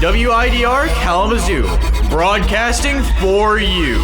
WIDR Kalamazoo, broadcasting for you.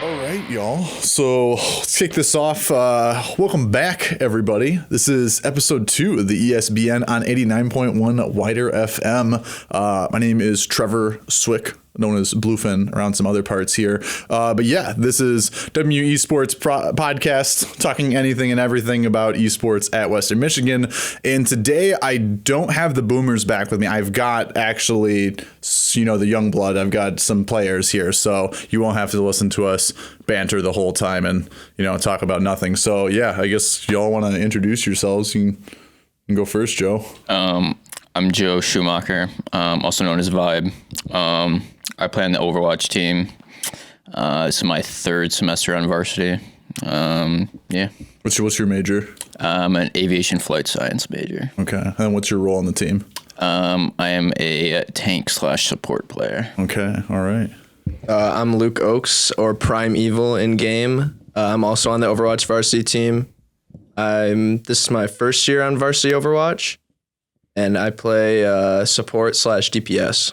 All right, y'all. So let's kick this off. Welcome back, everybody. This is episode 2 of the ESBN on 89.1 WIDRFM. My name is Trevor Swick, known as Bluefin around some other parts here. But yeah, this is WMUEsports podcast, talking anything and everything about esports at Western Michigan. And today I don't have the boomers back with me. I've got actually, the young blood. I've got some players here, so you won't have to listen to us banter the whole time and, talk about nothing. So yeah, I guess y'all want to introduce yourselves. You can go first, Joe. I'm Joe Schumacher, also known as Vibe. I play on the Overwatch team. This is my third semester on varsity. Yeah. What's your major? I'm an aviation flight science major. Okay. And what's your role on the team? I am a tank/support player. Okay. All right. I'm Luke Oakes, or Prime Evil in game. I'm also on the Overwatch varsity team. This is my first year on Varsity Overwatch, and I play support/DPS.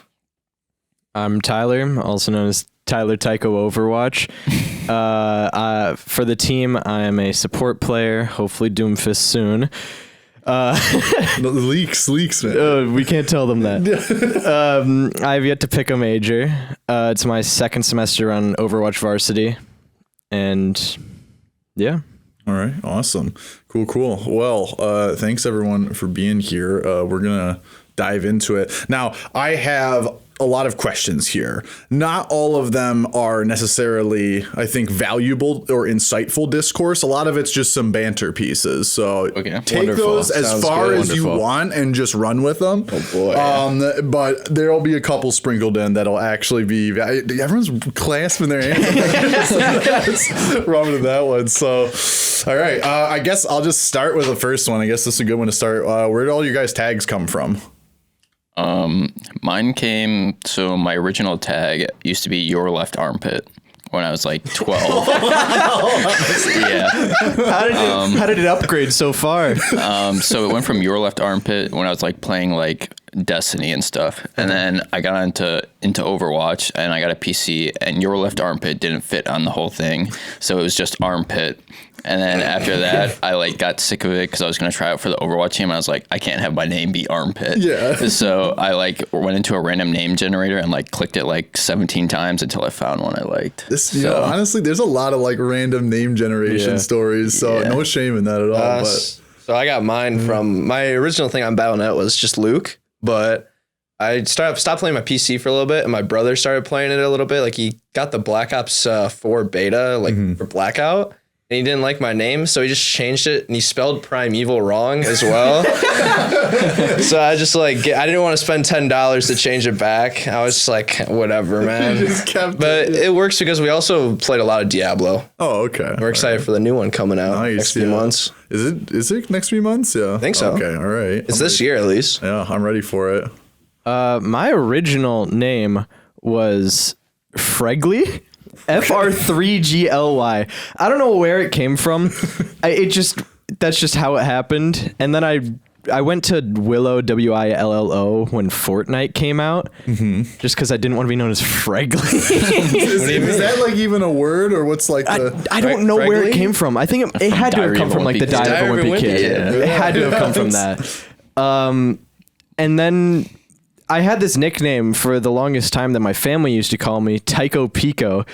I'm Tyler, also known as Tyler Tycho Overwatch. For the team, I am a support player, hopefully Doomfist soon. Leaks, man. We can't tell them that. I have yet to pick a major. It's my second semester on Overwatch varsity. And yeah. All right. Awesome. Cool. Well, thanks everyone for being here. We're going to dive into it. Now, I have a lot of questions here. Not all of them are necessarily, I think, valuable or insightful discourse. A lot of it's just some banter pieces. So take those as far as you want and just run with them. Oh boy. But there'll be a couple sprinkled in that'll actually be, everyone's clasping their hands. Wrong with that one. So, all right. I guess I'll just start with the first one. I guess this is a good one to start. Where did all your guys' tags come from? Mine came, so my original tag used to be your left armpit when I was like 12. Yeah. How did it upgrade so far? So it went from your left armpit when I was like playing like Destiny and stuff. And then I got into Overwatch and I got a PC and your left armpit didn't fit on the whole thing. So it was just armpit. And then after that, I got sick of it because I was going to try out for the Overwatch team. And I was like, I can't have my name be Armpit. Yeah. So I went into a random name generator and clicked it 17 times until I found one I liked. Honestly, there's a lot of random name generation stories. So no shame in that at all. So I got mine from my original thing on Battle.net was just Luke, but I stopped playing my PC for a little bit, and my brother started playing it a little bit. He got the Black Ops 4 beta for Blackout. And he didn't like my name, so he just changed it, and he spelled Prime Evil wrong as well. So I just I didn't want to spend $10 to change it back. I was just like, whatever, man. But it works because we also played a lot of Diablo. Oh, okay. We're excited for the new one coming out next few months. Is it next few months? Yeah, I think so. Okay, all right. It's this year at least. Yeah, I'm ready for it. My original name was Fregley. FR3GLY. I don't know where it came from. That's just how it happened. And then I went to Willow, WILLO, when Fortnite came out, just because I didn't want to be known as Fregley. Is that even a word, or what's I don't know where it came from. I think it had to have come from the Diary of a Wimpy Kid. Yeah. It had to have come from that. And then I had this nickname for the longest time that my family used to call me, Tycho Pico.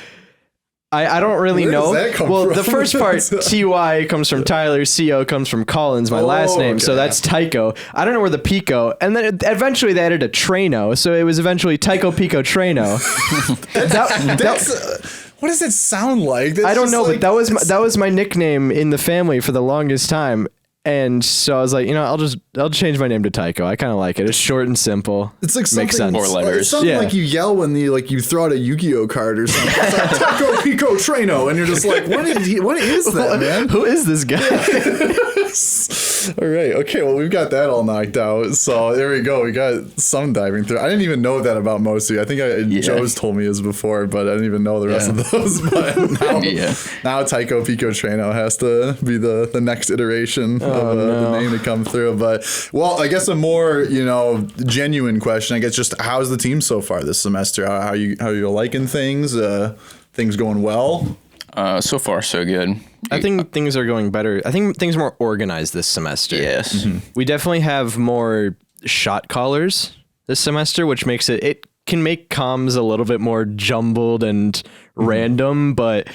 I don't really know. The first part, TY, comes from Tyler, CO comes from Collins, my last name, so that's Tycho. I don't know where the Pico, and then eventually they added a Trano, so it was eventually Tycho Pico Trano. What does it sound like? I don't know, but that was my nickname in the family for the longest time. And so I was like, I'll change my name to Tycho. I kind of like it. It's short and simple. It's makes sense. 4 letters. It's something like you yell when you throw out a Yu-Gi-Oh card or something. It's Tycho Pico Trano, and you're just like, what is that, man? Who is this guy? All right. Okay. Well, we've got that all knocked out. So there we go. We got some diving through. I didn't even know that about most of you. I think Joe's told me this before, but I didn't even know the rest of those. But now Tycho Pico Trano has to be the next iteration of the name to come through. But well, I guess a more genuine question. I guess just how's the team so far this semester? How you liking things? Things going well? So far, so good. I think things are going better. I think things are more organized this semester. Yes. Mm-hmm. We definitely have more shot callers this semester, which makes it can make comms a little bit more jumbled and random, but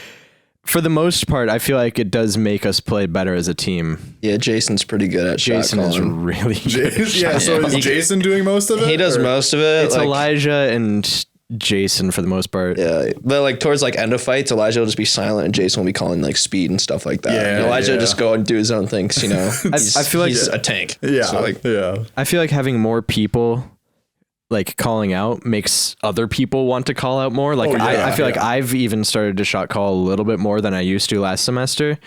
for the most part, I feel like it does make us play better as a team. Yeah, Jason's pretty good at Jason shot is calling. really good. Yeah, so is Jason doing most of it? He does most of it. It's Elijah and Jason for the most part. Yeah, but like towards like end of fights, Elijah will just be silent and Jason will be calling like speed and stuff like that. Yeah, and Elijah will just go and do his own thing, 'cause, I feel like he's a tank. Yeah, So, I feel like having more people like calling out makes other people want to call out more. Like I feel like I've even started to shot call a little bit more than I used to last semester.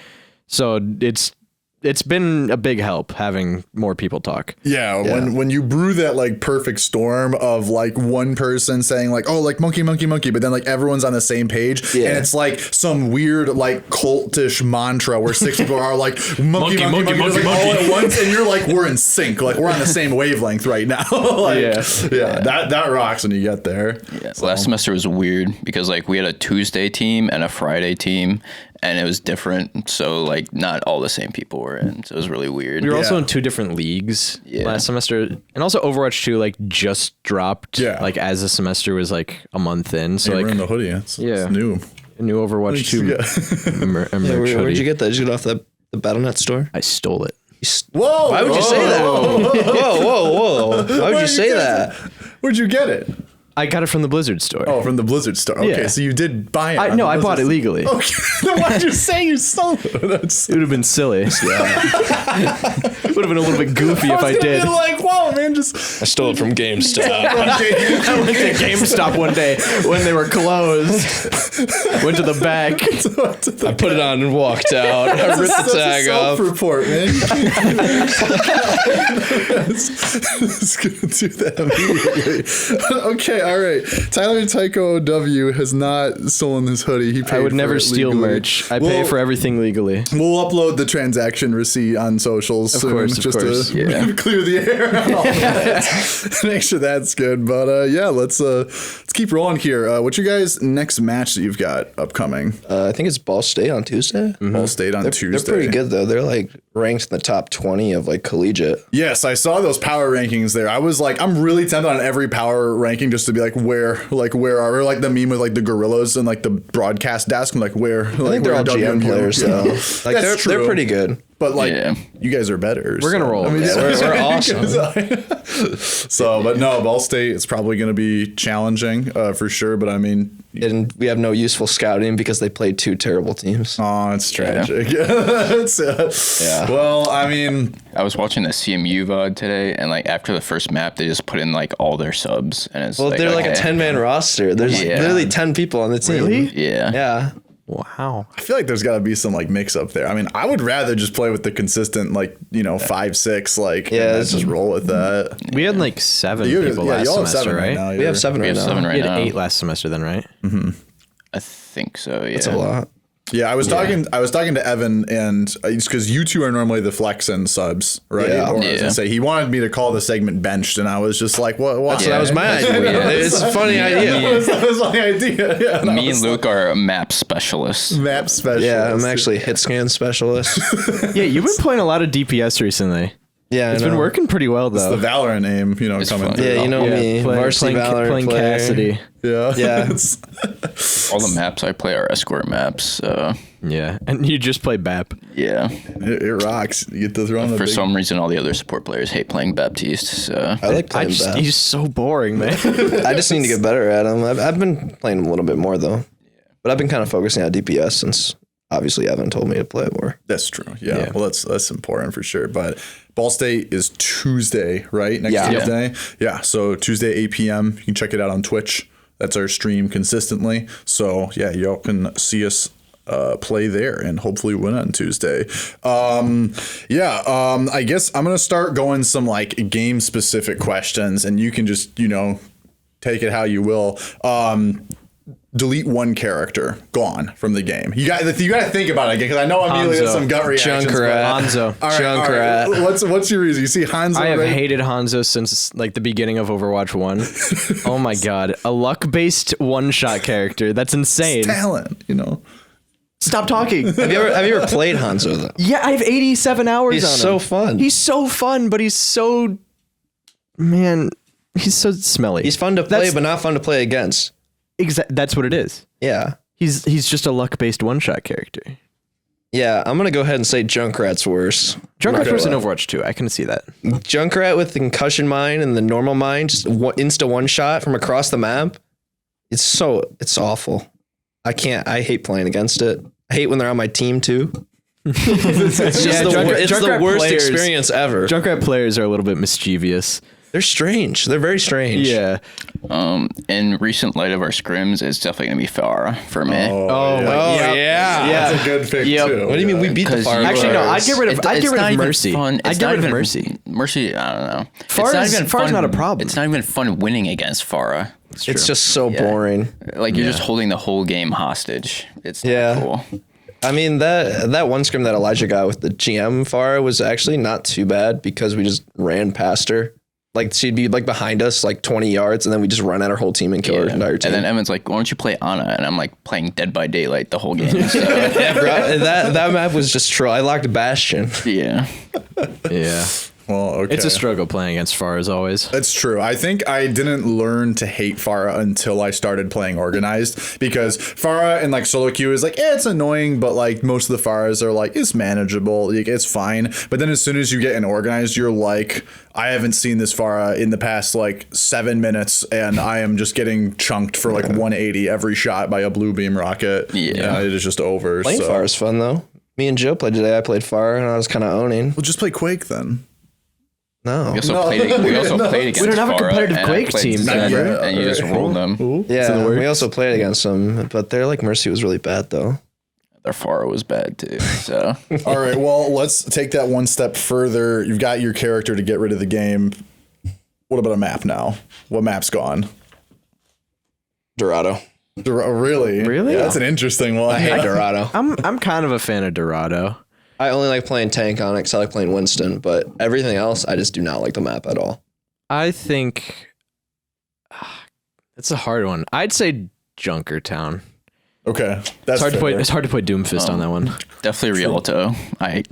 So it's been a big help having more people talk. Yeah, when you brew that like perfect storm of like one person saying like, oh, like monkey, but then like everyone's on the same page, and it's like some weird like cultish mantra where 6 people are like monkey, all at once, and you're like, we're in sync, like we're on the same wavelength right now. That rocks when you get there. Yeah. So. Last semester was weird because like we had a Tuesday team and a Friday team. And it was different, so like not all the same people were in, so it was really weird. We were also in 2 different leagues last semester, and also Overwatch 2 like just dropped. Like as the semester was like a month in, so like we're in the hoodie. It's new. A new Overwatch 2 merch hoodie. Where'd you get that? Did you get it off the Battle.net store? I stole it. Whoa! Why would you say that? Whoa! Why would you say that? Where'd you get it? I got it from the Blizzard store. Oh, from the Blizzard store. Okay, so you did buy it. I bought it legally. Okay, then why'd you say you stole it? It would have been silly. Would have been a little bit goofy if I did. Like, whoa, man, I stole it from GameStop. I went to GameStop one day when they were closed. Went to the back. I put it on and walked out. I ripped the tag off. Self-report, man. It's gonna do that immediately. Okay, all right. Tyler Tycho W has not stolen this hoodie. He paid I would for never it steal legally. merch. I pay for everything legally. We'll upload the transaction receipt on socials soon, course, just to clear the air on all that. Make sure that's good. But let's keep rolling here. What's your guys' next match that you've got upcoming? I think it's Ball State on Tuesday. Ball State on Tuesday. They're pretty good though. They're like ranked in the top 20 of like collegiate. Yes, I saw those power rankings there. I was like, I'm really tempted on every power ranking just to be like, where are like the meme with like the gorillas and like the broadcast desk and like where. I think they're all GM players though. Like they're pretty good. But like, you guys are better. We're gonna roll. I mean, we're awesome. So, but no, Ball State is probably going to be challenging for sure. But I mean, and we have no useful scouting because they played 2 terrible teams. Oh, it's tragic. Well, I mean, I was watching the CMU VOD today, and like after the first map, they just put in like all their subs, and it's they're like a 10-man roster. There's literally 10 people on the team. Really? Yeah. Yeah. Wow. I feel like there's got to be some like mix up there. I mean, I would rather just play with the consistent 5-6 and just roll with that. We had like 7 people last y'all have semester, 7 right? now. We have 7 right now. 7 right We had now. 8 last semester then, right? I think so. Yeah. That's a lot. Yeah, I was talking to Evan, and because you two are normally the flex and subs, right? Yeah. Or I was gonna say he wanted me to call the segment benched, and I was just like, what? So that was my idea. It's a funny idea. That was my idea. Yeah, Me and Luke are map specialists. map specialist. Yeah, I'm actually a hit scan specialist. Yeah, you've been playing a lot of DPS recently. Yeah, It's been working pretty well though. the Valorant name, coming fun. through. Yeah, you know me. Varsity Valorant playing player. Cassidy. Yeah. Yeah. All the maps I play are escort maps. So Yeah, and you just play BAP. yeah. It rocks. You get to throw on the For big... some reason, all the other support players hate playing Baptiste. So I like playing Bap. He's so boring, man. I just need to get better at him. I've been playing him a little bit more though, but I've been kind of focusing on DPS since obviously Evan told me to play it more. That's true. Yeah. Well, that's important for sure. But Ball State is Tuesday, right? Next Tuesday. Yeah. So Tuesday, 8 p.m. You can check it out on Twitch. That's our stream consistently. So yeah, y'all can see us play there and hopefully win on Tuesday. I guess I'm gonna start going some like game specific questions, and you can just take it how you will. Delete one character, gone from the game. You got to think about it again, because I know immediately there's some gut reactions. Hanzo. Junkrat. What's your reason? You see Hanzo? I have hated Hanzo since like the beginning of Overwatch 1. Oh my god, a luck-based one-shot character. That's insane. It's talent, Stop talking. Have you ever played Hanzo though? Yeah, I have 87 hours He's on him. so fun. He's so fun, but he's so smelly. He's fun to play, but not fun to play against. That's what it is. Yeah. He's just a luck-based one-shot character. Yeah, I'm gonna go ahead and say Junkrat's worse. Junkrat's worse in Overwatch 2. I can see that. Junkrat with the concussion mine and the normal mine, just insta one shot from across the map. It's awful. I hate playing against it. I hate when they're on my team too. It's the worst experience ever. Junkrat players are a little bit mischievous. They're strange. They're very strange. Yeah. In recent light of our scrims, it's definitely gonna be Farah for me. Yeah. That's a good pick too. What do you mean we beat the Farah? Actually, no. I'd get rid of Mercy. I'd get rid of Mercy. Mercy, I don't know. Farah's not a problem. It's not even fun winning against Farah. It's just so boring. Like you're just holding the whole game hostage. It's not cool. I mean, that one scrim that Elijah got with the GM Farah was actually not too bad, because we just ran past her. Like, she'd be like behind us like 20 yards, and then we just run at her whole team and kill her entire team. And then Evan's like, why don't you play Ana? And I'm like playing Dead by Daylight the whole game. So. that map was just troll. I locked Bastion. Yeah. Yeah. Well, okay. It's a struggle playing against Farah as always. That's true. I think I didn't learn to hate Farah until I started playing organized, because Farah in like solo queue is like, it's annoying, but like most of the Farahs are like, it's manageable, like, it's fine. But then as soon as you get in organized, you're like, I haven't seen this Farah in the past like 7 minutes, and I am just getting chunked for like 180 every shot by a blue beam rocket. Yeah, it is just over. Playing Farah is fun though. Me and Joe played today. I played Farah, and I was kind of owning. Well, just play Quake then. No. We also played against We don't have a competitive Quake team, and you just rolled them. Yeah, we also played against them, but their like Mercy was really bad though. Their Farah was bad too. So all right, well, let's take that one step further. You've got your character to get rid of the game. What about a map now? What map's gone? Dorado. Really? Really? Yeah, that's an interesting one. I hate Dorado. I'm kind of a fan of Dorado. I only like playing tank on it because I like playing Winston, but everything else, I just do not like the map at all. I think it's a hard one. I'd say Junkertown. Okay, that's it's hard to put Doomfist on that one. definitely Rialto. I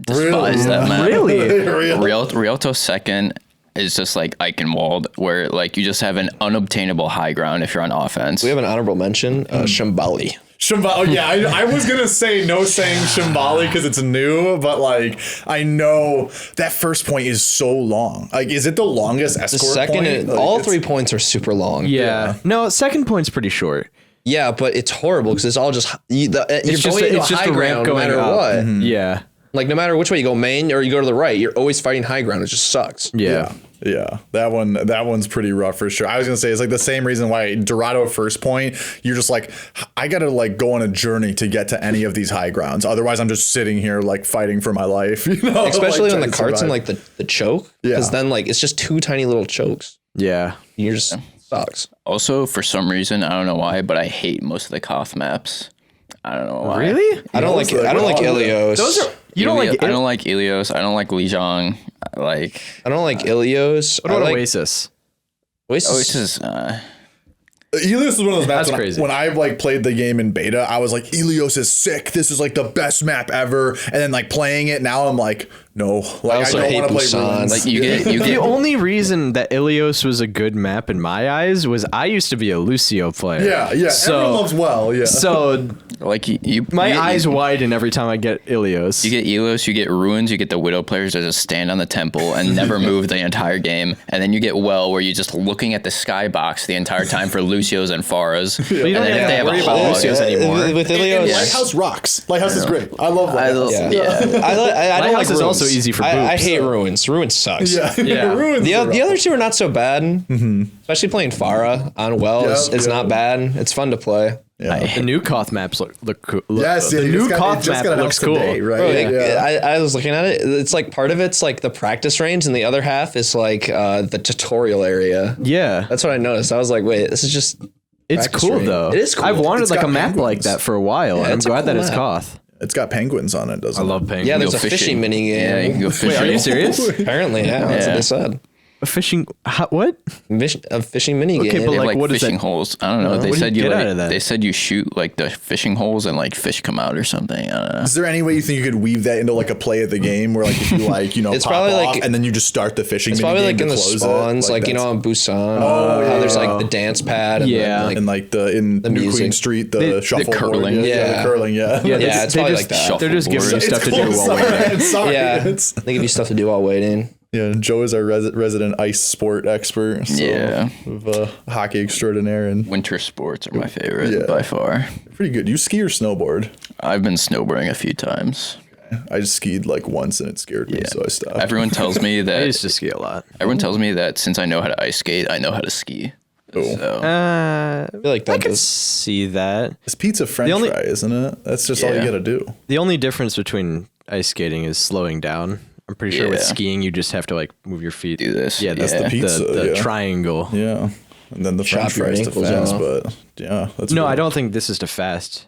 despise that map. Really? Rialto second is just like Eichenwald, where like you just have an unobtainable high ground if you're on offense. We have an honorable mention, Shambali. Oh yeah, I was gonna say no saying Shambali because it's new, but like I know that first point is so long. Like, is it the longest escort The second, point? Like, all 3 points are super long. Yeah. No, second point's pretty short. Yeah, but it's horrible because it's all just you're It's just going a into a high ramp ground no going matter up. what. Mm-hmm. Yeah. Like no matter which way you go, main or you go to the right, you're always fighting high ground. It just sucks. Yeah. Yeah, that one's pretty rough for sure. I was gonna say it's like the same reason why Dorado first point, you're just like, I gotta like go on a journey to get to any of these high grounds. Otherwise, I'm just sitting here like fighting for my life. Especially like, on the carts and like the choke. Because then like it's just 2 tiny little chokes. Yeah. You're just sucks. Also, for some reason, I don't know why, but I hate most of the Koth maps. I don't know why. Really? I don't like Ilios. Those are I don't like Ilios. I don't like Lijiang. I don't like Ilios. What about like Oasis? Oasis. Ilios is one of those maps. That's crazy. When I like played the game in beta, I was like, Ilios is sick. This is like the best map ever. And then like playing it now, I'm like, no. Like I don't want to play Ruins. Like you get The only reason that Ilios was a good map in my eyes was I used to be a Lucio player. Yeah. So, everyone loves well. Yeah. So like my eyes widen every time I get Ilios. You get Ilios, you get Ruins, you get the Widow players that just stand on the temple and never move the entire game. And then you get Well, where you're just looking at the skybox the entire time for Lucios and Pharas. But you don't and then if they have a hog, Lucios anymore. With Ilios, and Lighthouse rocks. Lighthouse is great. I love Lighthouse. I don't like Lighthouse is Ruins. also easy for I boobs. hate Ruins. Ruins sucks. Yeah. Ruins The are rough. other 2 are not so bad. Especially playing Farah on Well is not bad. It's fun to play. Yeah. The new Koth maps look cool. Yes, The new Koth map looks cool. Today, right? I was looking at it. It's like part of it's like the practice range, and the other half is like the tutorial area. Yeah. That's what I noticed. I was like, wait, this is just. It's cool range. though. It is cool. I've wanted It's like got a map penguins. like that for a while. Yeah, And I'm it's a glad that cool it's map. Koth. It's got penguins on it, doesn't it? I love penguins. Yeah, there's go a fishing mini game. Yeah, you can go fishing. Wait, are you serious? Apparently, yeah, that's what they said. A fishing what? A fishing mini Okay, game. but They have, like, what is fishing that? holes. I don't know. They What do said you you get like, out of that? They said you shoot like the fishing holes and like fish come out or something. I don't know. Is there any way you think you could weave that into like a play of the game where like if you like, It's pop probably off like- and then you just start the fishing It's mini probably game like in to the close spawns, it? like you that's- know on Busan, how there's like the dance pad. And Yeah. then, like, and like in New music. Queen Street, the shuffle curling. the curling, yeah. Yeah, it's probably like that. They're just giving you Shuffleboard. stuff to do while waiting. Sorry. Yeah, It's- they give you stuff to do while waiting. yeah. Joe is our resident ice sport expert. So Yeah. of hockey extraordinaire and Winter sports are my favorite Yeah. by far. pretty good. You ski or snowboard? I've been snowboarding a few times. I just skied like once and it scared me, so I stopped. Everyone tells me I that used to ski a lot. since I know how to ice skate, I know how to ski. Oh. So I feel like I that could does. see that. It's pizza French only- fry, isn't it? That's just all you Yeah. got to do. The only difference between ice skating is slowing down. I'm pretty sure with Yeah. skiing you just have to like move your feet. do this. Yeah, That's the yeah. pizza. the yeah. triangle. Yeah. And then the Shot French your fries to ankles fast, off. but yeah, that's No, really- I don't think this is to fast.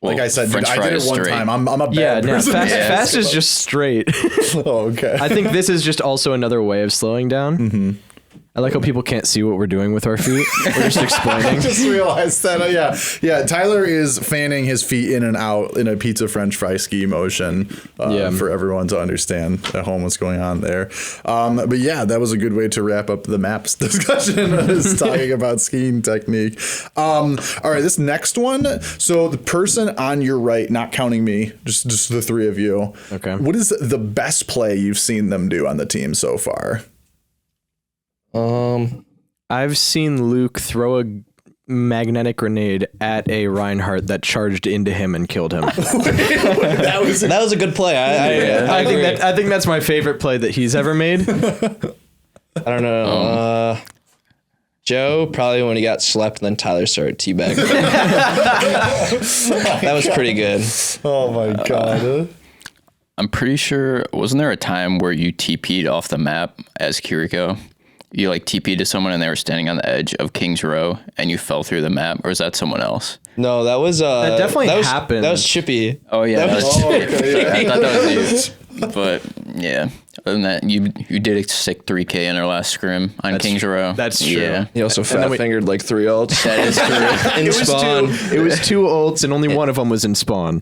Like I said, dude, French I fry did it is one straight. time. I'm a bad Yeah, no, person. fast is just straight. Oh, okay. I think this is just also another way of slowing down. Mm-hmm. I like how people can't see what we're doing with our feet. We're just I explaining. just realized that. Yeah. Tyler is fanning his feet in and out in a pizza French fry ski motion. For everyone to understand at home what's going on there. But yeah, that was a good way to wrap up the maps discussion. Is talking about skiing technique. All right, this next one. So the person on your right, not counting me, just the three of you. Okay. What is the best play you've seen them do on the team so far? I've seen Luke throw a magnetic grenade at a Reinhardt that charged into him and killed him. That was a good play. I agree. I think that's my favorite play that he's ever made. I don't know. Joe probably when he got slept, and then Tyler started teabagging. That was pretty good. Oh my god. I'm pretty sure, wasn't there a time where you TP'd off the map as Kiriko? You like TP'd to someone and they were standing on the edge of King's Row and you fell through the map, or is that someone else? No, that was That definitely happened. That was Chippy. Oh yeah, That was I thought that was you. But yeah, other than that, you did a sick 3K in our last scrim on King's Row. That's true. Yeah. He also then fat fingered like 3 ults. That is true. In spawn. It was two ults and only one of them was in spawn.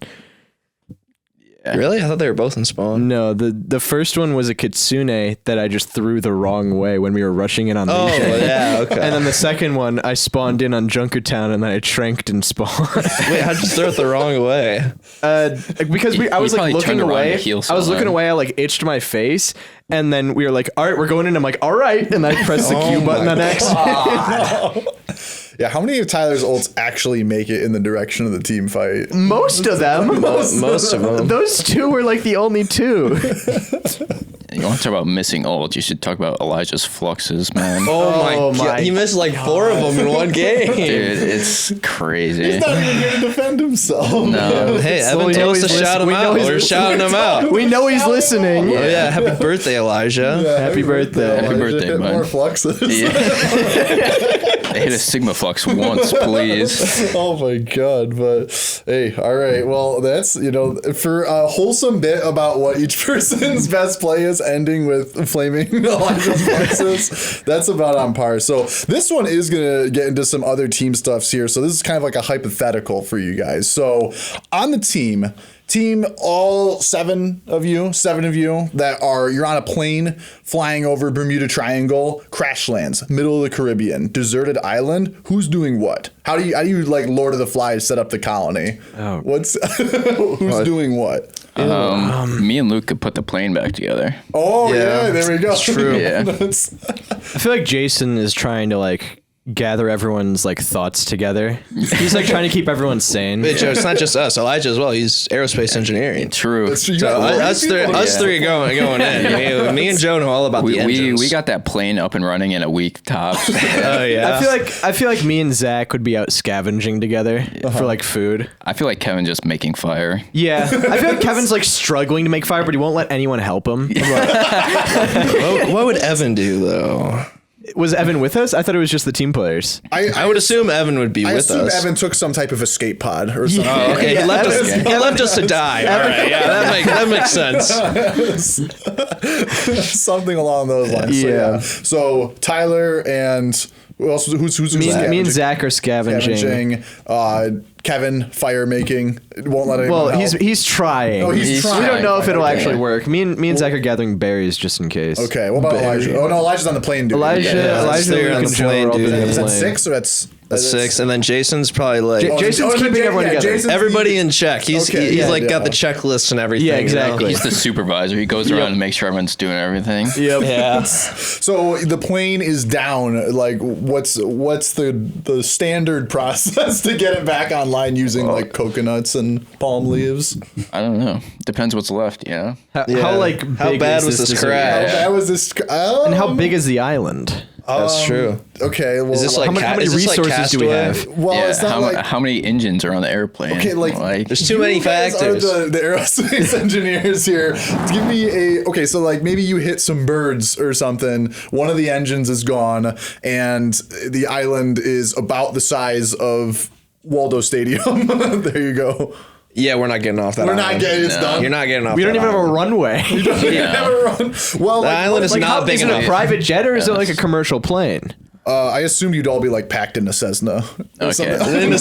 Really? I thought they were both in spawn. No, the first one was a Kitsune that I just threw the wrong way when we were rushing in on Oh, Legion. yeah, okay. And then the second one, I spawned in on Junkertown and then I tranked in spawn. Wait, how'd you throw it the wrong way? Because I was like probably looking turned around away. to heal I was looking someone. away. I like itched my face, and then we were like, "All right, we're going in." I'm like, "All right," and I pressed the Q button on accident. Yeah, how many of Tyler's ults actually make it in the direction of the team fight? Most of them. Most of them. Those two were like the only two. You want to talk about missing ult? You should talk about Elijah's fluxes, man. Oh my god. He missed like 4 of them in one game. Dude, it's crazy. He's not even here to defend himself. No. Hey, So Evan we told know us to he's shout him we know out. he's We're shouting him out. We know he's listening. Oh yeah, happy birthday, Elijah. Happy birthday. Happy birthday, Hit bud. more fluxes. Hit a Sigma flux once, please. Oh my god, but hey, all right, well, that's, for a wholesome bit about what each person's best play is, ending with flaming Elijah's fluxes, that's about on par. So this one is gonna get into some other team stuffs here, so this is kind of like a hypothetical for you guys. So on the team, all seven of you that you're on a plane flying over Bermuda Triangle, crash lands, middle of the Caribbean, deserted island. Who's doing what? How do you like Lord of the Flies set up the colony? Oh. Who's doing what? Me and Luke could put the plane back together. Oh Yeah, yeah, there we go. it's true. Yeah. That's- I feel like Jason is trying to like gather everyone's like thoughts together. He's like trying to keep everyone sane. But Joe, it's not just us. Elijah as well. He's aerospace engiring. True. So us three going in. Me and Joe know all about the engines. We got that plane up and running in a week tops. Oh yeah. I feel like me and Zach would be out scavenging together for like food. I feel like Kevin just making fire. Yeah, I feel like Kevin's like struggling to make fire, but he won't let anyone help him. What would Evan do though? Was Evan with us? I thought it was just the team players. I would assume Evan would be with us. I assume Evan took some type of escape pod or something. Oh, okay. He left us to die. All right, yeah, that makes sense. Something along those lines. Yeah. So Tyler and who else? Who's me and Zach are scavenging. Kevin fire making. Won't let anyone help. he's trying. Oh, he's trying. We don't know if it'll actually work. Me and Zach are gathering berries just in case. Okay. What about Elijah? Oh no, Elijah's on the plane, dude. Elijah on the plane, dude. Is that 6 or that's 6? And then Jason's probably like Jason's keeping everyone together. Everybody in check. He's got the checklists and everything. Yeah, exactly. He's the supervisor. He goes around and makes sure everyone's doing everything. Yep. Yeah. So the plane is down. Like, what's the standard process to get it back online using like coconuts and palm leaves? I don't know. Depends what's left. Yeah. How bad was this crash? How bad was this? And how big is the island? That's true. Okay. Well, Is this like how many resources do we have? well, Yeah, it's not how many engines are on the airplane? Okay, like There's too many you guys factors. Are the aerospace engineers here. Give me so like maybe you hit some birds or something. One of the engines is gone, and the island is about the size of Waldo Stadium. There you go. Yeah, we're not getting off that. We're not getting it done. You're not getting off. We don't even have a runway. Never run. Well, The island is not big Is it enough. a private jet or is it like a commercial plane? I assumed you'd all be like packed in a Cessna. Or Okay. something. I mean, in a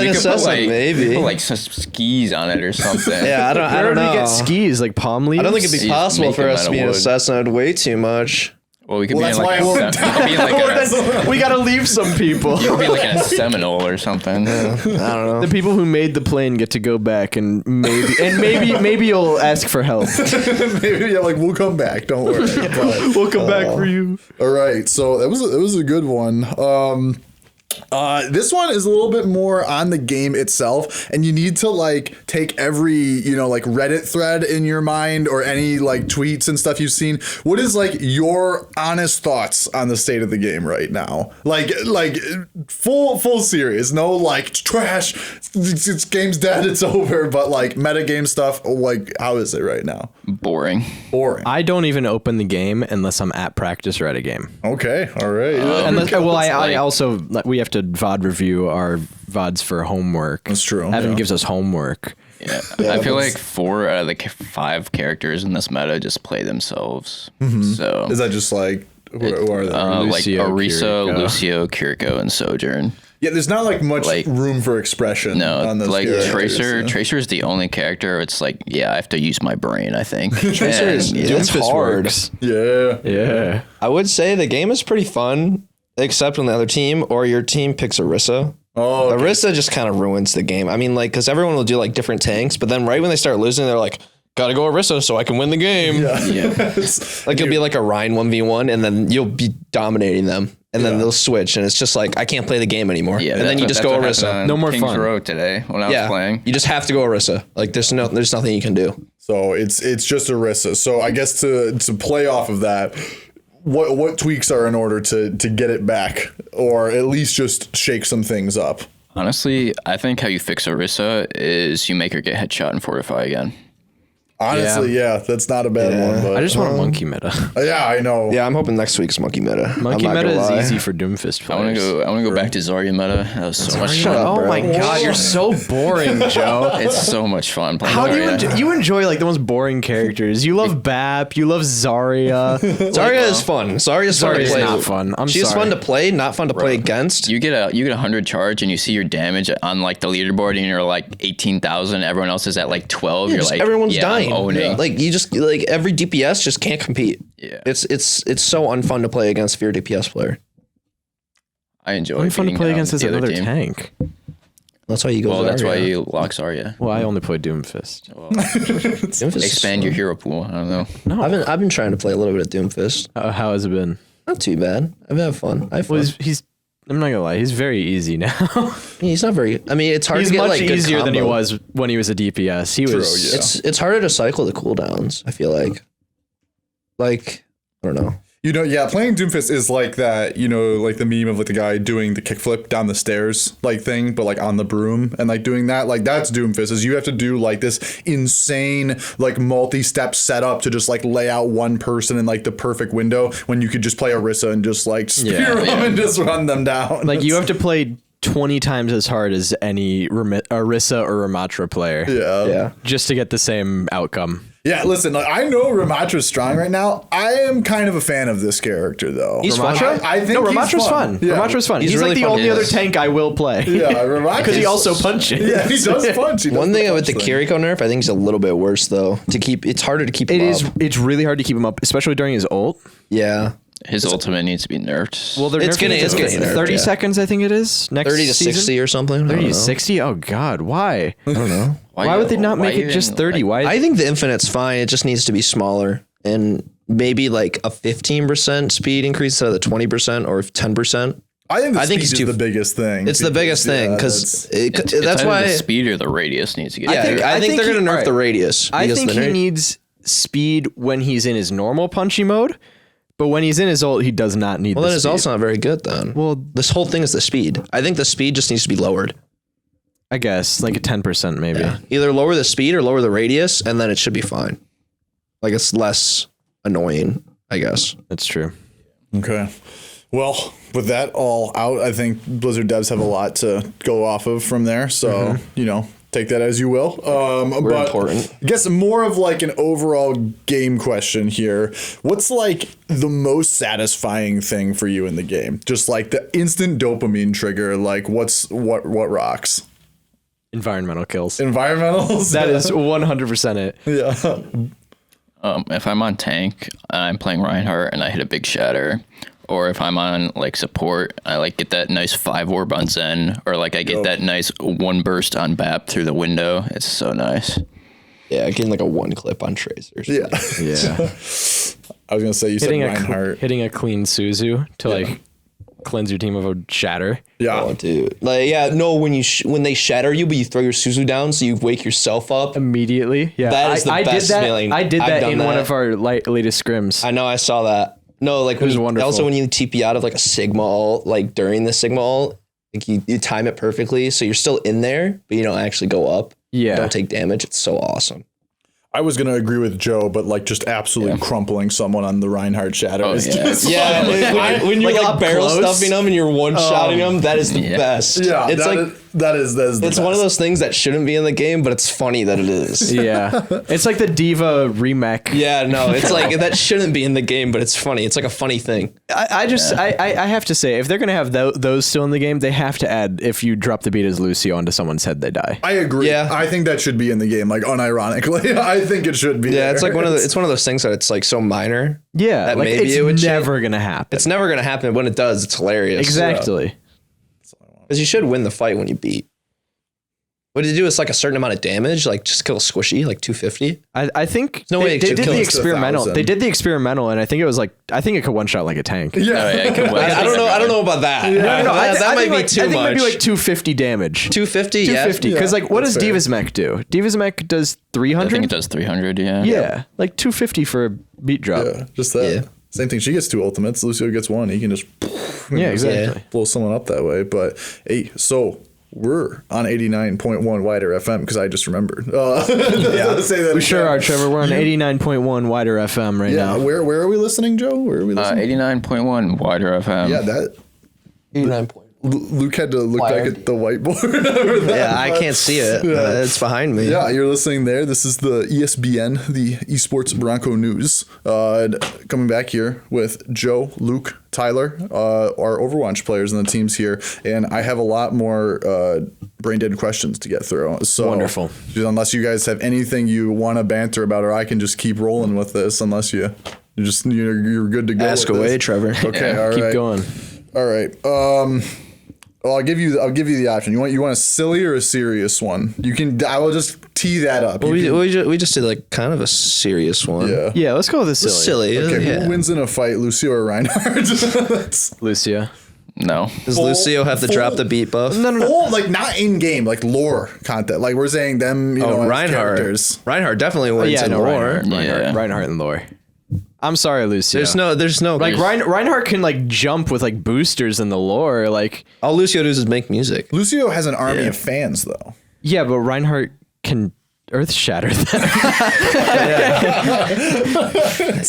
we could Cessna, maybe. put like some skis on it or something. Yeah, I don't Where do know. we get skis? Like palm leaves? I don't think it'd be Just possible make for them us out to of be in a wood. Cessna. It'd way too much. Well, we could be in that's like why I a won't we could be in like we gotta leave some people. like a Seminole or something. I don't know. The people who made the plane get to go back and maybe you'll ask for help. Maybe like we'll come back. Don't worry. But, We'll come back for you. all right. So it was a good one. This one is a little bit more on the game itself, and you need to like take every like Reddit thread in your mind or any like tweets and stuff you've seen. What is like your honest thoughts on the state of the game right now? Like full serious, no like trash. It's game's dead. It's over. But like metagame stuff. Like how is it right now? Boring. Boring. I don't even open the game unless I'm at practice or at a game. Okay. All right. Unless, I also we have to VOD review our VODs for homework. That's true. Evan Yeah. gives us homework. Yeah. I feel like 4 out of the 5 characters in this meta just play themselves. So Is that just like who are they? like Lucio, Orisa, Kiriko. Lucio, Kiriko, and Sojourn. Yeah, there's not like much like- room for expression. No, on those like characters, Tracer. yeah. Tracer's the only character. It's like, yeah, I have to use my brain. I think Tracer is And, it's hard. works. Yeah. Yeah. I would say the game is pretty fun, except when the other team or your team picks Orisa. Oh, okay. Orisa just kind of ruins the game. I mean, like, because everyone will do like different tanks, but then right when they start losing, they're like, gotta go Orisa so I can win the game. yeah. Like it'll be like a Rhine 1v1 and then you'll be dominating them and then they'll switch and it's just like I can't play the game anymore. Yeah, and then you just go Orisa. No more Kings fun. Row today when I was playing. You just have to go Orisa. Like there's nothing you can do. So it's just Orisa. So I guess to play off of that, what tweaks are in order to get it back, or at least just shake some things up? Honestly, I think how you fix Orisa is you make her get headshot and fortify again. Honestly, yeah, that's not a bad one. But I just want a monkey meta. yeah, I know. Yeah, I'm hoping next week's Monkey Meta. Monkey I'm not meta gonna is lie. easy for Doomfist I want players. to go back to Zarya meta. That was so much fun. Oh my god, you're so boring, Joe. It's so much fun playing How do you Zarya. enjoy, you enjoy like the most boring characters? You love Bap, you love Zarya. Zarya is fun. Zarya's fun to Zarya's play. not fun. I'm She's sorry. fun to play, not fun to play against. You get a 100 charge and you see your damage on like the leaderboard and you're like 18,000. Everyone else is at like 12. You're Just like everyone's yeah, dying. I'm owning. Like you just like every DPS just can't compete. Yeah. It's so unfun to play against if you're a DPS player. I enjoy. Only fun to beating play down against is the other another team. tank. That's why you go. Well, that's why Zarya. you lock Zarya. Well, I only play Doomfist. Doomfist is Expand fun. your hero pool. I don't know. No, I've been trying to play a little bit of Doomfist. how has it been? Not too bad. I've had fun. I have fun. Well, he's I'm not gonna lie, he's very easy now. He's not very. I mean, it's hard He's to get much like good easier than he combo. was when he was a DPS. He was. yeah. It's harder to cycle the cooldowns. I feel like I don't know. Playing Doomfist is like that, like the meme of like the guy doing the kickflip down the stairs like thing, but like on the broom and like doing that. Like that's Doomfist, is you have to do like this insane like multi-step setup to just like lay out one person in like the perfect window when you could just play Orisa and just like spear them and just run them down. Like you have to play 20 times as hard as any Orisa or Ramatra player. Yeah. Just to get the same outcome. Yeah, listen, like, I know Ramatra's strong right now. I am kind of a fan of this character, though. He's fun. I think Ramatra's fun. Yeah. Ramatra's fun. He's really like the fun. only other tank I will play. Yeah, Ramatra. Because he also punches. Yeah, he does punch. One thing with the Kiriko nerf, I think is a little bit worse though. It's harder to keep him up. It's really hard to keep him up, especially during his ult. Yeah. His ultimate needs to be nerfed. Well, It's getting nerfed, 30 yeah. seconds, I think it is. Next 30 to season? 60 or something. 30 to 60? Oh, God. Why? I don't know. Why would they not make it just 30? Why? I think the Infinite's fine. It just needs to be smaller and maybe like a 15% speed increase instead of the 20% or 10%. I think it's speed is the biggest thing. It's the biggest thing because it's that's either why the speed or the radius needs to get. Yeah, I think they're going to nerf the radius. I because think the he ner- needs speed when he's in his normal punchy mode, but when he's in his ult, he does not need Well, the then it's speed. also not very good then. Well, this whole thing is the speed. I think the speed just needs to be lowered. I guess, like a 10% maybe. Yeah. Either lower the speed or lower the radius, and then it should be fine. Like it's less annoying, I guess. That's true. Okay. Well, with that all out, I think Blizzard devs have a lot to go off of from there. So, take that as you will. We're important. I guess more of like an overall game question here. What's like the most satisfying thing for you in the game? Just like the instant dopamine trigger. Like what rocks? Environmental kills. Environmentals? That is 100% it. Yeah. If I'm on tank and I'm playing Reinhardt and I hit a big shatter, or if I'm on like support, I like get that nice 5 orb on Zen, or like I get that nice 1 burst on BAP through the window. It's so nice. Yeah, getting like a 1 clip on tracers. Yeah. Yeah. I was gonna say you said hitting Reinhardt. hitting a clean Suzu to like cleanse your team of a shatter. Yeah. Oh, dude. Like, when they shatter you, but you throw your Suzu down, so you wake yourself up. Immediately. Yeah. That is the best feeling. I did I've that done in that. one of our latest scrims. I know, I saw that. No, like was wonderful. Also when you TP out of like a Sigma ult, like during the Sigma ult, like you time it perfectly, so you're still in there, but you don't actually go up. Yeah. You don't take damage. It's so awesome. I was gonna agree with Joe, but like just absolutely crumpling someone on the Reinhardt shatter is just Yeah, when you're Like, like up barrel close? stuffing them and you're one-shotting them, that is the best. Yeah, it's that is the it's one of those things that shouldn't be in the game, but it's funny that it is. Yeah. It's like the Diva remake. Yeah, no, it's like that shouldn't be in the game, but it's funny. It's like a funny thing. I have to say, if they're going to have those still in the game, they have to add, if you drop the beat as Lucio onto someone's head, they die. I agree. Yeah. I think that should be in the game, like unironically. I think it should be. Yeah, it's there. like it's one of those things that it's like so minor. Yeah. That Like, maybe it's it would never going to happen. It's never gonna happen. When it does, it's hilarious. Exactly. Because you should win the fight when you beat. What did you do? It's like a certain amount of damage, like just kill a squishy, like 250. I think No way it they should did kill the us to experimental. 1,000. They did the experimental, and I think it could one shot like a tank. Yeah. I don't know about that. No, that might be too I think much. it might be like 250 damage. 250. 250. Because like, what that's does fair. Diva's mech do? Diva's mech does I 300. think it does 300. Yeah. Yeah, like 250 for a beat drop. Yeah, just that. Yeah. Same thing. She gets 2 ultimates. Lucio gets 1. He can just Yeah, exactly. blow someone up that way. But hey, so we're on 89.1 Wider FM because I just remembered. Say that We sure are, Trevor. We're on 89.1 Wider FM right Yeah. now. Where are we listening, Joe? Where are we listening? 89.1 WIDRFM. Yeah, that 89 point. Luke had to look back at the whiteboard. Yeah, I can't see it. It's behind me. Yeah, you're listening there. This is the ESBN, the Esports Bronco News. Coming back here with Joe, Luke, Tyler, our Overwatch players and the teams here. And I have a lot more brain dead questions to get through. So Wonderful. Unless you guys have anything you want to banter about, or I can just keep rolling with this, unless you're good to go. Ask with away, this. Trevor. Okay, all right. Keep going. All right. Well, I'll give you the option. You want a silly or a serious one? I will just tee that up. Well, we just did like kind of a serious one. Yeah, let's go with the silly. Okay, who wins in a fight, Lucio or Reinhardt? Lucio. No. Does Lucio have to drop the beat buff? No. Like not in game, like lore content. Like we're saying them, as characters. Reinhardt definitely wins in lore. Reinhardt and lore. I'm sorry, Lucio. There's no like Reinhardt can like jump with like boosters in the lore. Like all Lucio does is make music. Lucio has an army of fans though. Yeah, but Reinhardt can earth shatter them.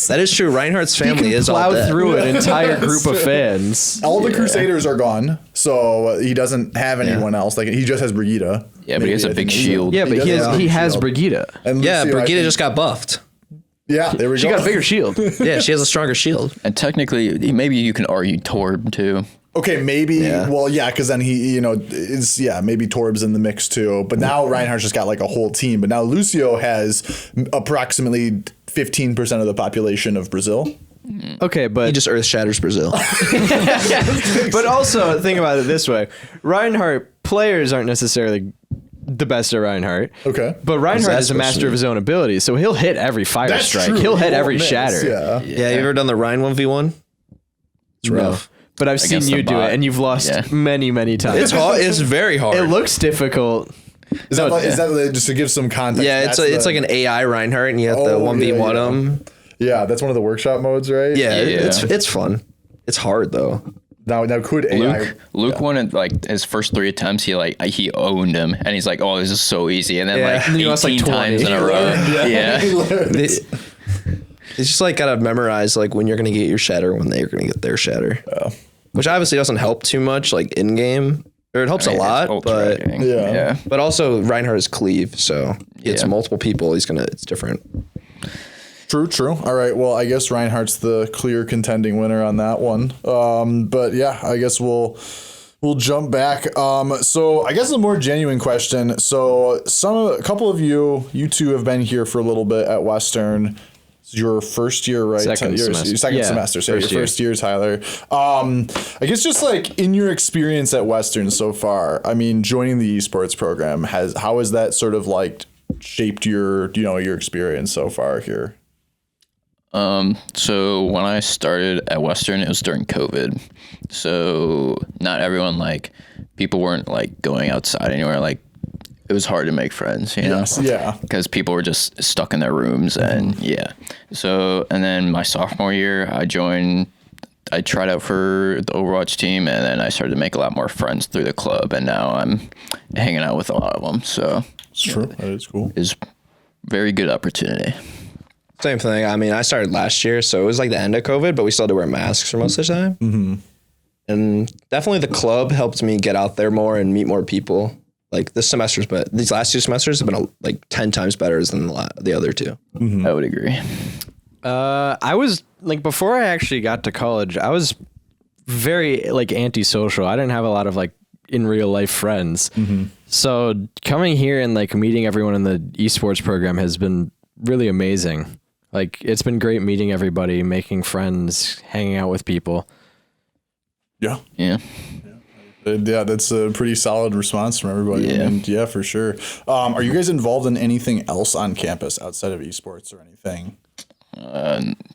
That is true. Reinhardt's family is all dead. Plow through an entire group of fans. All the Crusaders are gone, so he doesn't have anyone else. Like he just has Brigitte. Yeah, but he has a big shield. Yeah, but he has Brigitte. And Yeah, Lucio, Brigitte just got buffed. Yeah, there we go. She got a bigger shield. Yeah, she has a stronger shield. And technically, maybe you can argue Torb too. Okay, maybe. Yeah. Well, yeah, because then he, maybe Torb's in the mix too. But now Reinhardt's just got like a whole team. But now Lucio has approximately 15% of the population of Brazil. Okay, but He just earth shatters Brazil. but also think about it this way: Reinhardt players aren't necessarily the best at Reinhardt. Okay. But Reinhardt is a master of his own abilities, so he'll hit every fire That's strike. true. He'll hit He every won't miss, shatter. Yeah. Yeah, you ever done the Rein 1v1? It's rough. But I've seen Against you the do bot. it, and you've lost Yeah. many, many times. It's hard. It's very hard. It looks difficult. Is that just to give some context? Yeah, it's like an AI Reinhardt, and you have to 1v1 him. Yeah, that's one of the workshop modes, right? Yeah, Yeah. it's fun. It's hard though. Now could AI? Luke won it like his first 3 attempts. He owned him, and he's like, "Oh, this is so easy." And then Yeah. like And you 18 lost, like, 20. times in a row. Yeah. It's just like gotta memorize like when you're gonna get your shatter, when they're gonna get their shatter. Which obviously doesn't help too much like in game, or it helps a lot, but Yeah. but also Reinhardt is cleave, so it's Yeah. multiple people. It's different. True. All right. Well, I guess Reinhardt's the clear contending winner on that one. But yeah, I guess we'll jump back. So I guess a more genuine question. So a couple of you two have been here for a little bit at Western. It's your first year, right? Second semester. Your second Yeah, semester. So first your year. first year, Tyler. I guess just like in your experience at Western so far, I mean, joining the esports program how has that sort of like shaped your experience so far here? So when I started at Western, it was during COVID. So not everyone, like, people weren't like going outside anywhere. Like, it was hard to make friends, you know? Yes, yeah. Because people were just stuck in their rooms and So, and then my sophomore year, I tried out for the Overwatch team, and then I started to make a lot more friends through the club, and now I'm hanging out with a lot of them. So It's true. That is cool. it's very good opportunity. Same thing. I mean, I started last year, so it was like the end of COVID, but we still had to wear masks for most of the time. Mm-hmm. And definitely the club helped me get out there more and meet more people. Like these last 2 semesters have been like 10 times better than the other 2. Mm-hmm. I would agree. I was like, before I actually got to college, I was very like antisocial. I didn't have a lot of like in real life friends. Mm-hmm. So coming here and like meeting everyone in the esports program has been really amazing. Like, it's been great meeting everybody, making friends, hanging out with people. Yeah. Yeah. Yeah, that's a pretty solid response from everybody. Yeah. And yeah, for sure. Are you guys involved in anything else on campus outside of esports or anything?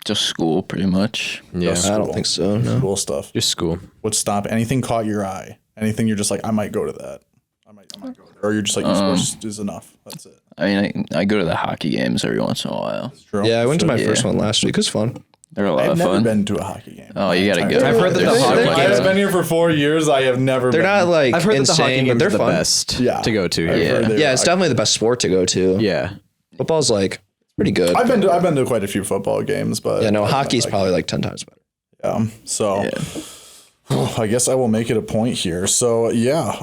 Just school, pretty much. Yeah, I don't think so. No. Cool stuff. just school. What's stop? Anything caught your eye? Anything you're just like, I might go to that. I might go there. Or you're just like, esports is enough. That's it. I mean, I go to the hockey games every once in a while. True. Yeah, I went to my Yeah. first one last week. It was fun. They're a lot I've of never fun. been to a hockey game. Oh, you gotta go. I've heard that the hockey I've been here for 4 years. I have never They're been. not like I've heard that the hockey insane, but games they're are the fun. best to go to I've here. heard they're- Yeah, it's definitely the best sport to go to. Yeah. Football's like pretty good. I've been to quite a few football games, but Yeah, no, hockey's probably like 10 times better. So I guess I will make it a point here. So yeah.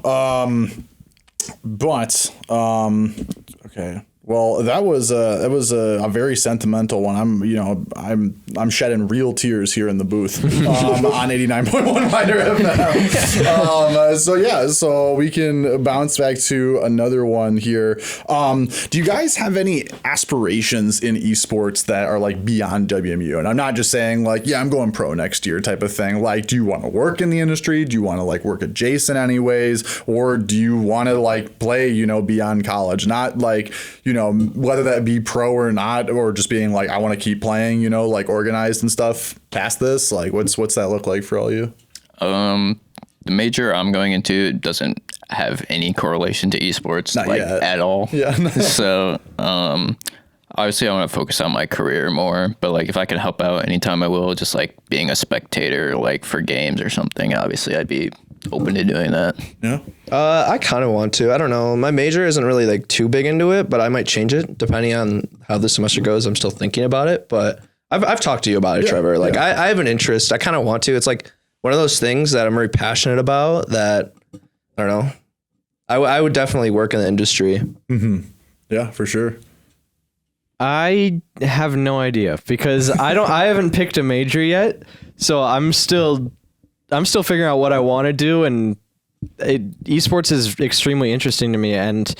Okay. Well, that was a very sentimental one. I'm I'm shedding real tears here in the booth on 89.1 WIDRFM. So we can bounce back to another one here. Do you guys have any aspirations in esports that are like beyond WMU? And I'm not just saying like, yeah, I'm going pro next year type of thing. Like, do you want to work in the industry? Do you want to like work adjacent anyways? Or do you want to like play, you know, beyond college? Not like, you know, whether that be pro or not, or just being like, I want to keep playing, you know, like organized and stuff past this. Like, what's that look like for all you? The major I'm going into doesn't have any correlation to esports, Not like yet. at all. Yeah. So, obviously I want to focus on my career more, but like if I can help out anytime I will, just like being a spectator, like for games or something, obviously I'd be open to doing that. Yeah. I kind of want to. I don't know. My major isn't really like too big into it, but I might change it depending on how this semester goes. I'm still thinking about it, but I've talked to you about it, Trevor. Like I have an interest. I kind of want to. It's like one of those things that I'm very passionate about that, I don't know. I would definitely work in the industry. Mm-hmm. Yeah, for sure. I have no idea because I haven't picked a major yet. So I'm still figuring out what I want to do, and esports is extremely interesting to me, and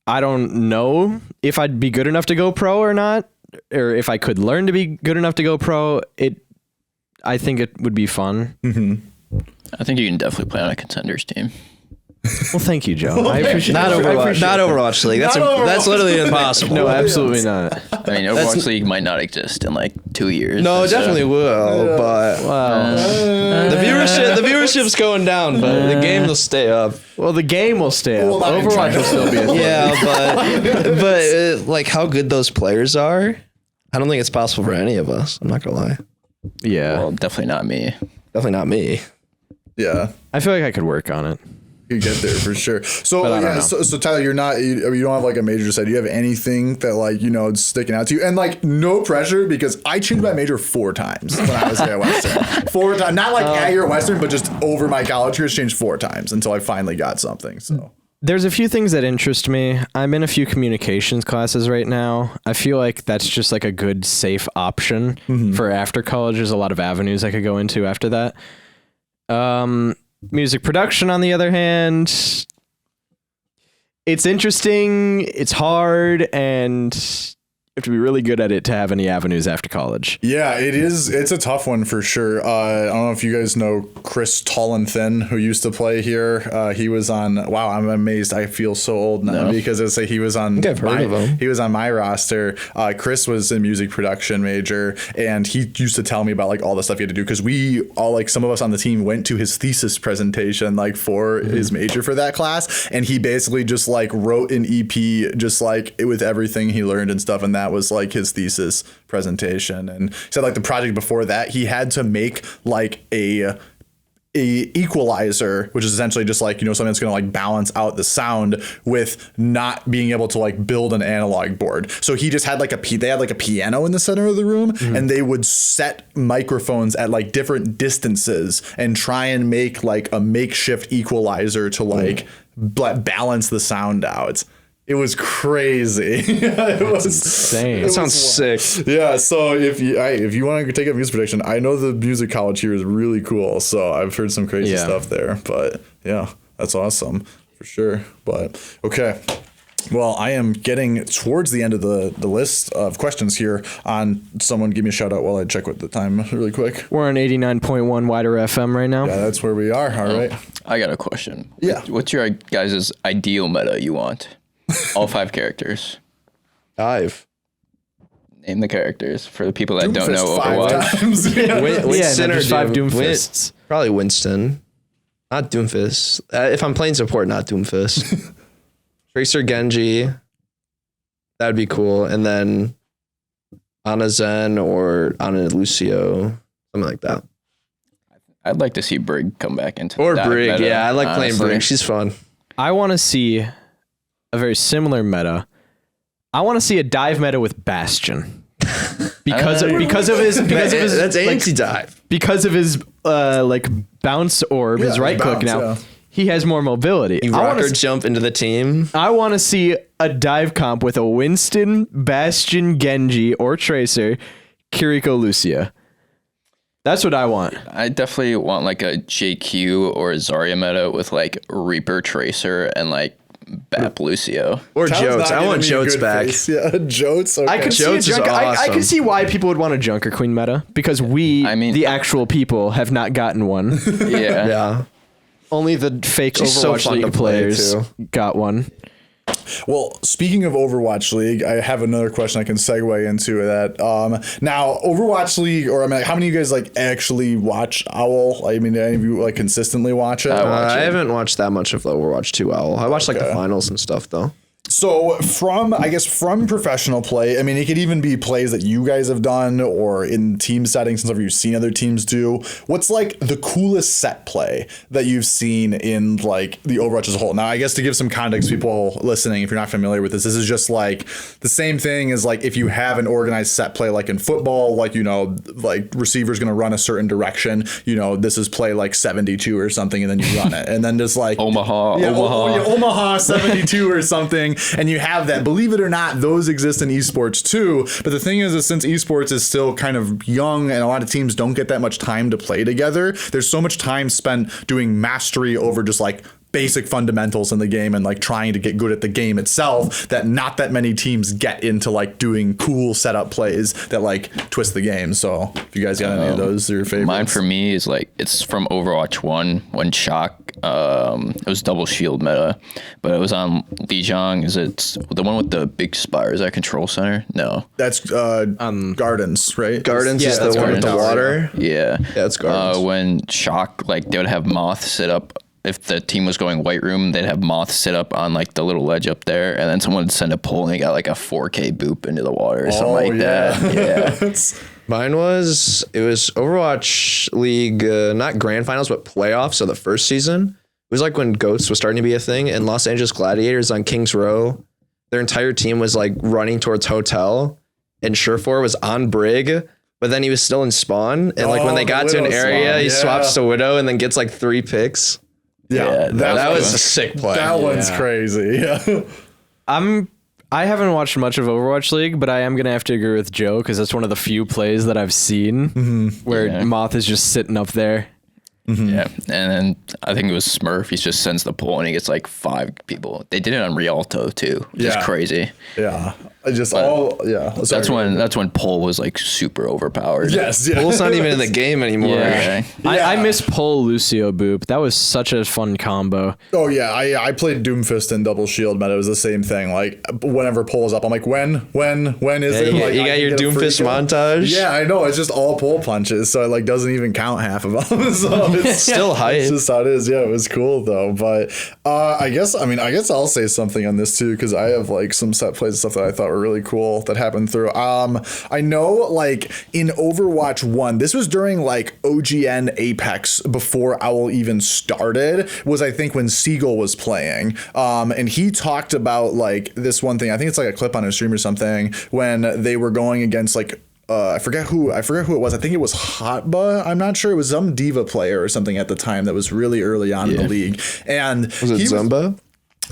I don't know if I'd be good enough to go pro or not, or if I could learn to be good enough to go pro. I think it would be fun. Mm-hmm. I think you can definitely play on a contenders team. Well, thank you, Joe. I appreciate Not Overwatch. Not Overwatch League. That's literally impossible. No, absolutely not. I mean, Overwatch League might not exist in like 2 years. No, it definitely will, but the viewership's going down, but the game will stay up. Well, the game will stay up. Overwatch will still be a thing. Yeah, but like how good those players are, I don't think it's possible for any of us. I'm not gonna lie. Yeah. Well, definitely not me. Definitely not me. Yeah. I feel like I could work on it. You get there for sure. So But I don't yeah, know. so Tyler, you don't have like a major set. Do you have anything that like, you know, is sticking out to you? And like no pressure, because I changed my major 4 times when I was at Western. 4 times, not like at your Western, but just over my college years, changed 4 times until I finally got something. So There's a few things that interest me. I'm in a few communications classes right now. I feel like that's just like a good, safe option for after college. There's a lot of avenues I could go into after that. Music production, on the other hand, it's interesting, it's hard, and you have to be really good at it to have any avenues after college. yeah, it is. It's a tough one for sure. I don't know if you guys know Chris Tall and Thin, who used to play here. He was on. Wow, I'm amazed. I feel so old now because it's like he was on. I think I've heard of him. He was on my roster. Chris was a music production major, and he used to tell me about like all the stuff he had to do, because we all, like some of us on the team, went to his thesis presentation like for his major for that class, and he basically just like wrote an EP just like with everything he learned and stuff, and that was like his thesis presentation. And he said like the project before that, he had to make like a equalizer, which is essentially just like, you know, something that's going to like balance out the sound with not being able to like build an analog board. So he just had like they had like a piano in the center of the room, and they would set microphones at like different distances and try and make like a makeshift equalizer to like balance the sound out. It was crazy. It was insane. That sounds sick. Yeah, so if you want to take up music production, I know the music college here is really cool. So I've heard some crazy stuff there. But yeah, that's awesome for sure. But okay. Well, I am getting towards the end of the list of questions here. On someone give me a shout out while I check with the time really quick. We're on 89.1 WIDRFM right now. Yeah, that's where we are. All right. I got a question. Yeah. What's your guys' ideal meta you want? All 5 characters. Dive. Name the characters for the people that don't know Doomfist 5 Overwatch. times. Yeah. Winston or there's 5 Doomfists. Probably Winston. Not Doomfist. If I'm playing support, not Doomfist. Tracer Genji. That'd be cool. And then Ana Zen or Ana Lucio. Something like that. I'd like to see Brig come back into Or that Brig. meta, Yeah, I like playing honestly. Brig. She's fun. I want to see a very similar meta. I want to see a dive meta with Bastion. Because of his That's like, anti-dive. because of his like bounce orb, his right click bounce, now. yeah. He has more mobility. You rock or jump into the team. I want to see a dive comp with a Winston, Bastion, Genji, or Tracer Kiriko Lucia. That's what I want. I definitely want like a JQ or a Zarya meta with like Reaper Tracer and like Bap Lucio. Or Tal's Jotes. not I want giving me a Jotes good back. face. Yeah, Jotes. Okay. I could see a Jotes is Junker. I awesome. could see why people would want a Junker Queen meta because the actual people, have not gotten one. Yeah. Yeah. Only the fake She's so Overwatch fun to League play, players too. got one. Well, speaking of Overwatch League, I have another question I can segue into that. Now, Overwatch League, or I mean, how many of you guys like actually watch Owl? I mean, do any of you like consistently watch it? I haven't watched that much of the Overwatch 2 Owl. I watched like the finals and stuff though. So from professional play, I mean, it could even be plays that you guys have done or in team settings and stuff you've seen other teams do. What's like the coolest set play that you've seen in like the Overwatch as a whole? Now, I guess to give some context, people listening, if you're not familiar with this is just like the same thing as like if you have an organized set play like in football, like, you know, like receiver's going to run a certain direction, you know, this is play like 72 or something, and then you run it. And then just like Omaha 72 or something. And you have that. Believe it or not, those exist in esports too. But the thing is since esports is still kind of young and a lot of teams don't get that much time to play together, there's so much time spent doing mastery over just like basic fundamentals in the game and like trying to get good at the game itself that not that many teams get into like doing cool setup plays that like twist the game. So if you guys got any of those, are your favorites? Mine for me is like, it's from Overwatch 1 when Shock, it was double shield meta, but it was on Lijiang. Is it the one with the big spire? Is that Control Center? No. That's Gardens, right? Gardens Yeah, is the that's one with the Gardens. water. Yeah. That's Gardens. When Shock, like they would have Moth sit up. If the team was going white room, they'd have Moth sit up on like the little ledge up there, and then someone would send a pull and he got like a 4K boop into the water or something like that. Yeah. Mine was Overwatch League, not grand finals, but playoffs. So the first season, it was like when Goats was starting to be a thing, and Los Angeles Gladiators on Kings Row, their entire team was like running towards Hotel, and Surefour was on Brig, but then he was still in spawn. And like when they got to an area, he swaps to Widow and then gets like 3 picks. Yeah, that was a sick play. That one's crazy. Yeah. I haven't watched much of Overwatch League, but I am gonna have to agree with Joe because that's one of the few plays that I've seen where Moth is just sitting up there. Yeah, and then I think it was Smurf. He just sends the pull and he gets like 5 people. They did it on Rialto too, which is crazy. Yeah, that's when Pull was like super overpowered. Yes, yeah. Pull's not even in the game anymore. Yeah. I miss Pole Lucio Boop. That was such a fun combo. Oh yeah, I played Doomfist and Double Shield, but it was the same thing. Like whenever Pull is up, I'm like, when is it? You, Like, you I got can your get a free Doomfist kill. montage. Yeah, I know. It's just all pull punches, so it like doesn't even count half of them. So it's Still hype. It's just how it is. Yeah, it was cool though. But I guess I'll say something on this too because I have like some set plays and stuff that I thought were really cool that happened through. I know like in Overwatch 1, this was during like OGN Apex before Owl even started. Was I think when Siegel was playing, and he talked about like this one thing. I think it's like a clip on his stream or something when they were going against like. I forget who it was. I think it was Hotba. I'm not sure. It was some Diva player or something at the time that was really early on in the league. And Was it Zumba?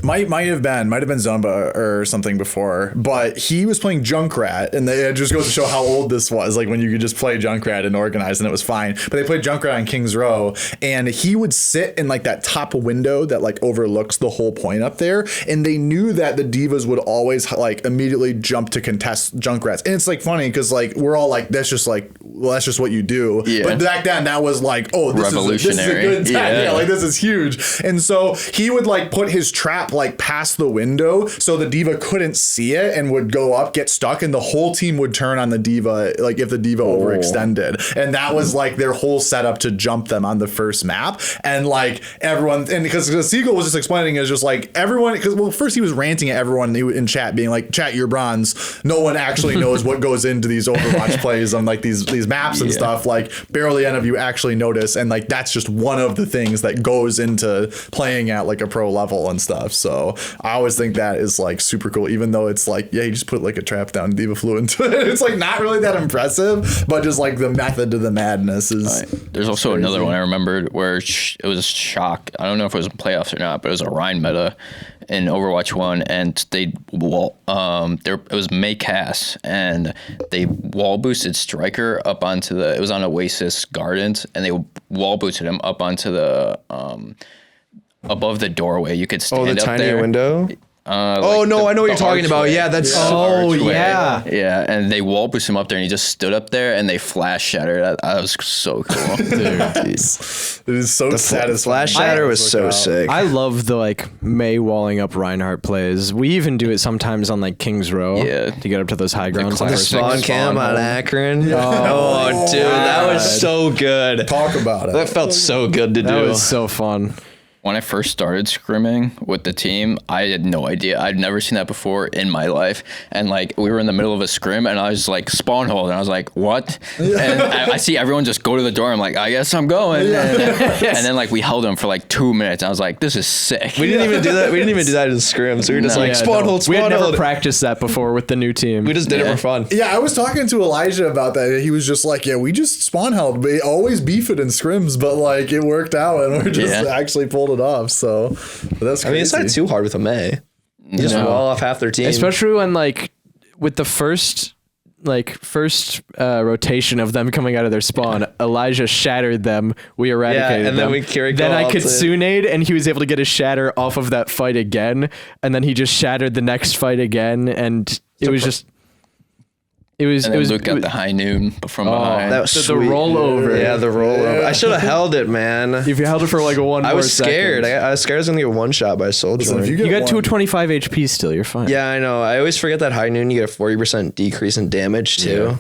Might have been Zumba or something before, but he was playing Junkrat, and it just goes to show how old this was. Like when you could just play Junkrat and organize, and it was fine. But they played Junkrat on Kings Row, and he would sit in like that top window that like overlooks the whole point up there, and they knew that the divas would always like immediately jump to contest Junkrats, and it's like funny because like we're all like that's just what you do. Yeah. But back then that was like, oh, this is a good time. Yeah, like this is huge, and so he would like put his trap like past the window so the diva couldn't see it and would go up, get stuck, and the whole team would turn on the diva like if the diva overextended. And that was like their whole setup to jump them on the first map. And like everyone, and because Siegel was just explaining is just like everyone, because well first he was ranting at everyone in chat being like, chat, you're bronze, no one actually knows what goes into these Overwatch plays on like these maps and stuff, like barely any of you actually notice, and like that's just one of the things that goes into playing at like a pro level and stuff. So I always think that is like super cool, even though it's like, yeah, you just put like a trap down and Diva flew into it. It's like not really that impressive, but just like the method to the madness is. There's also crazy. another one I remembered where it was shock. I don't know if it was playoffs or not, but it was a Rhine meta in Overwatch 1, and it was May Cass, and they wall boosted Striker up onto it was on Oasis Gardens, and they wall boosted him up onto the above the doorway. You could stand the up tiny there. window. I know what you're talking about. Yeah, that's yeah. And they wall boosted him up there, and he just stood up there, and they flash shattered. That was so cool. Dude, it is so satisfying. Flash shatter was so sick. I love the like May walling up Reinhardt plays. We even do it sometimes on like Kings Row. Yeah. To get up to those high grounds. The Spawn cam on Akron. Oh, dude, that was so good. Talk about it. That felt so good to That do. was so fun. When I first started scrimming with the team, I had no idea. I'd never seen that before in my life. And like we were in the middle of a scrim, and I was like spawn hold, and I was like, "What?" And I see everyone just go to the door. I'm like, "I guess I'm going." And then like we held them for like 2 minutes. I was like, "This is sick." We didn't even do that. We didn't even do that in scrims. We were just like spawn hold, We spawn had never hold. practiced that before with the new team. We just did it for fun. Yeah, I was talking to Elijah about that. He was just like, yeah, we just spawn held. We always beef it in scrims, but like it worked out, and we just actually pulled it off. So but that's crazy. I mean, it's not too hard with a May. You just wall off half their team. Especially when like with the first rotation of them coming out of their spawn, Elijah shattered them. We eradicated and then them. we carried. Then I Kitsuna'd, and he was able to get a shatter off of that fight again. And then he just shattered the next fight again, and it was just. It was. And It then was. Luke got the high noon from behind. That was the sweet. rollover. Yeah, the rollover. I should have held it, man. If you held it for like a one, I was scared. second. I was scared I was gonna get one shot by Soldier. Listen, if You got 225 HP still. You're fine. Yeah, I know. I always forget that high noon. You get a 40% decrease in damage too.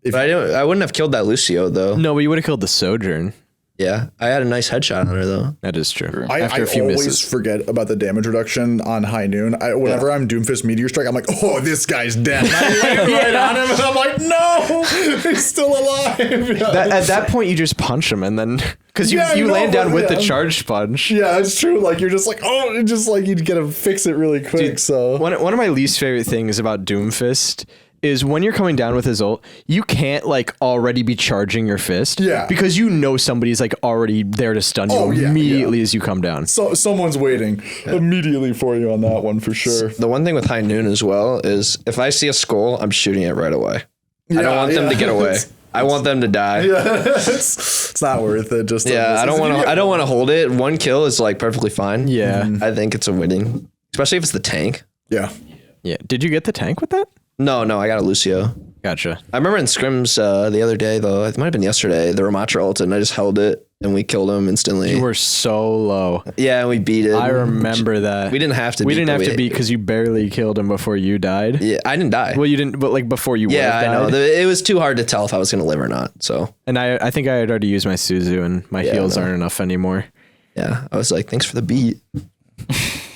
If- But I wouldn't have killed that Lucio though. No, but you would have killed the Sojourn. Yeah, I had a nice headshot on her though. That is true. I After a few always misses. forget about the damage reduction on high noon. Whenever I'm Doomfist Meteor Strike, I'm like, oh, this guy's dead. And I land right on him, and I'm like, no, he's still alive. At that point, you just punch him, and then because you land down with the charged punch. Yeah, it's true. Like you're just like, oh, it's just like you gotta fix it really quick. So One of my least favorite things about Doomfist is when you're coming down with his ult, you can't like already be charging your fist. Yeah. Because you know somebody's like already there to stun you immediately as you come down. So someone's waiting immediately for you on that one for sure. The one thing with high noon as well is if I see a skull, I'm shooting it right away. I don't want them to get away. I want them to die. Yeah, it's not worth it. Just I don't want to hold it. One kill is like perfectly fine. Yeah. I think it's a winning, especially if it's the tank. Yeah. Yeah. Did you get the tank with that? No, I got a Lucio. Gotcha. I remember in scrims the other day though. It might have been yesterday. The Ramatra ulted, and I just held it and we killed him instantly. You were so low. Yeah, and we beat it. I remember that. We didn't have to. We didn't have to beat because you barely killed him before you died. Yeah, I didn't die. Well, you didn't, but like before you. Yeah, I know. It was too hard to tell if I was going to live or not. So. And I think I had already used my Suzu, and my heals aren't enough anymore. Yeah, I was like, thanks for the beat.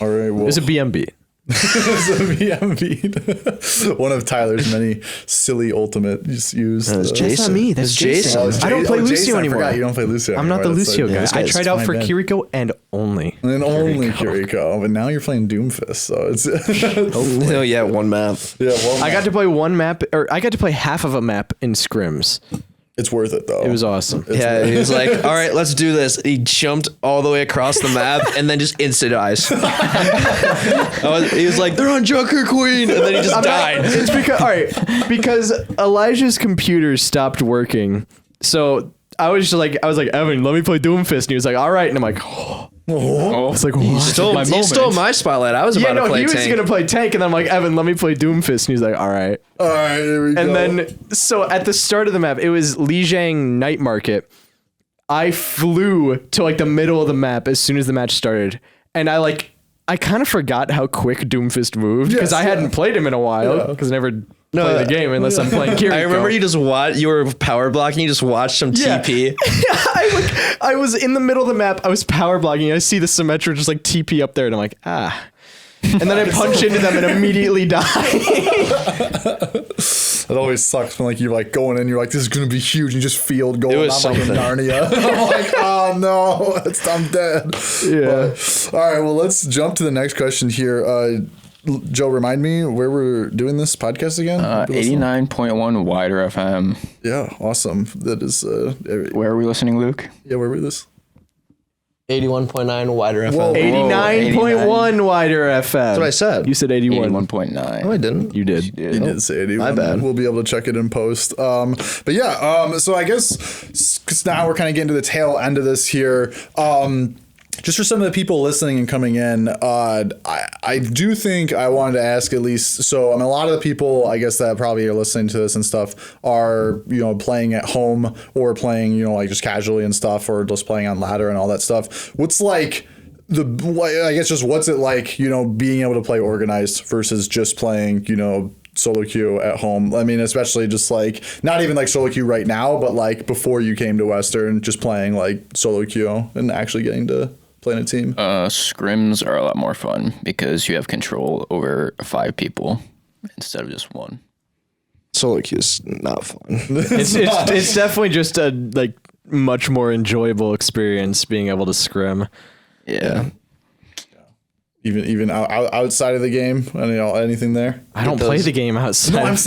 All right. Well, It was a BMB. One of Tyler's many silly ultimate just used. That was Jason. That's not me. That's Jason. Oh, it's I don't play Lucio Jason, I anymore. forgot you don't play Lucio I'm not the anymore. Lucio guy. That's I like- tried out for my bad. Kiriko and only. And then only Kiriko, but now you're playing Doomfist, so it's Oh yeah, one map. yeah. Well, I got to play one map, or I got to play half of a map in scrims. it's worth it though. It was awesome. Yeah, he was like, all right, let's do this. He jumped all the way across the map and then just instant eyes. He was like, they're on Joker Queen, and then he just died. It's because Elijah's computer stopped working. So I was like, Evan, let me play Doomfist. And he was like, all right. And I'm like, Oh, it's like, what? You stole my spotlight. I was about to play he was tank. going to play tank. And then I'm like, Evan, let me play Doomfist. And he's like, all right. All right, here we go. And then, so at the start of the map, it was Lijiang Night Market. I flew to like the middle of the map as soon as the match started. And I kind of forgot how quick Doomfist moved because I hadn't played him in a while because I never play the game unless I'm playing Kiriko. I remember you were power blocking. You just watched some TP. I was in the middle of the map. I was power blocking. I see the Symmetra just like TP up there, and I'm like, ah. And then I punch into them and immediately die. It always sucks when like you're like going in, you're like, this is gonna be huge, and you just field goal. was I'm like in Narnia. I'm like, oh no, I'm dead. Yeah. But, all right, well, let's jump to the next question here. Joe, remind me where we're doing this podcast again. 89.1 Wider FM. Yeah, awesome. That is. Where are we listening, Luke? Yeah, where were this? 81.9 Wider FM. Whoa. 89.1 Wider FM. That's what I said. You said 81. 81.9. No, I didn't. You did. You did say 81. My bad. We'll be able to check it in post. But yeah, so I guess because now we're kind of getting to the tail end of this here. Just for some of the people listening and coming in, I do think I wanted to ask at least. So, I mean, a lot of the people, I guess, that probably are listening to this and stuff are, playing at home or playing, like just casually and stuff, or just playing on ladder and all that stuff. What's like what's it like, being able to play organized versus just playing, solo queue at home? I mean, especially just like not even like solo queue right now, but like before you came to Western, just playing like solo queue and actually getting to play in a team. Scrims are a lot more fun because you have control over 5 people instead of just 1. Solo queue is not fun. It's definitely just a like much more enjoyable experience being able to scrim. Yeah. Even outside of the game, anything there. I don't play the game outside. No, I'm just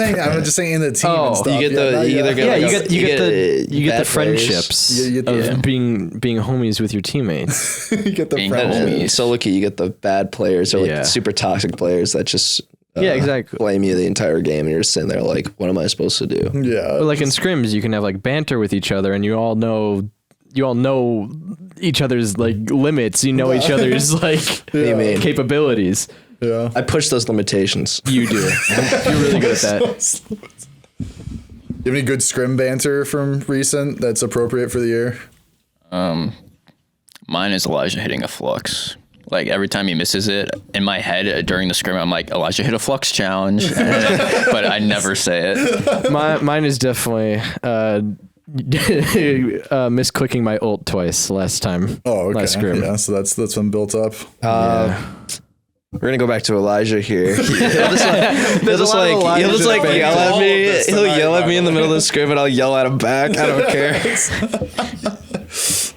saying in the team and stuff. You get the friendships of being homies with your teammates. You get the Being friendships. homies. Solo queue, you get the bad players or like super toxic players that just exactly blame you the entire game, and you're just sitting there like, what am I supposed to do? Yeah. But like in scrims, you can have like banter with each other, and you all know each other's like limits. You know each other's like capabilities. Yeah. I push those limitations. You do. You're really good at that. You have any good scrim banter from recent that's appropriate for the year? Mine is Elijah hitting a flux. Like every time he misses it, in my head during the scrim, I'm like, Elijah hit a flux challenge, but I never say it. Mine is definitely misclicking my ult twice last time. Oh, okay. Last scrim. Yeah, so that's been built up. We're gonna go back to Elijah here. He'll just like yell at me. He'll yell at me in the middle of the scrim, and I'll yell at him back. I don't care.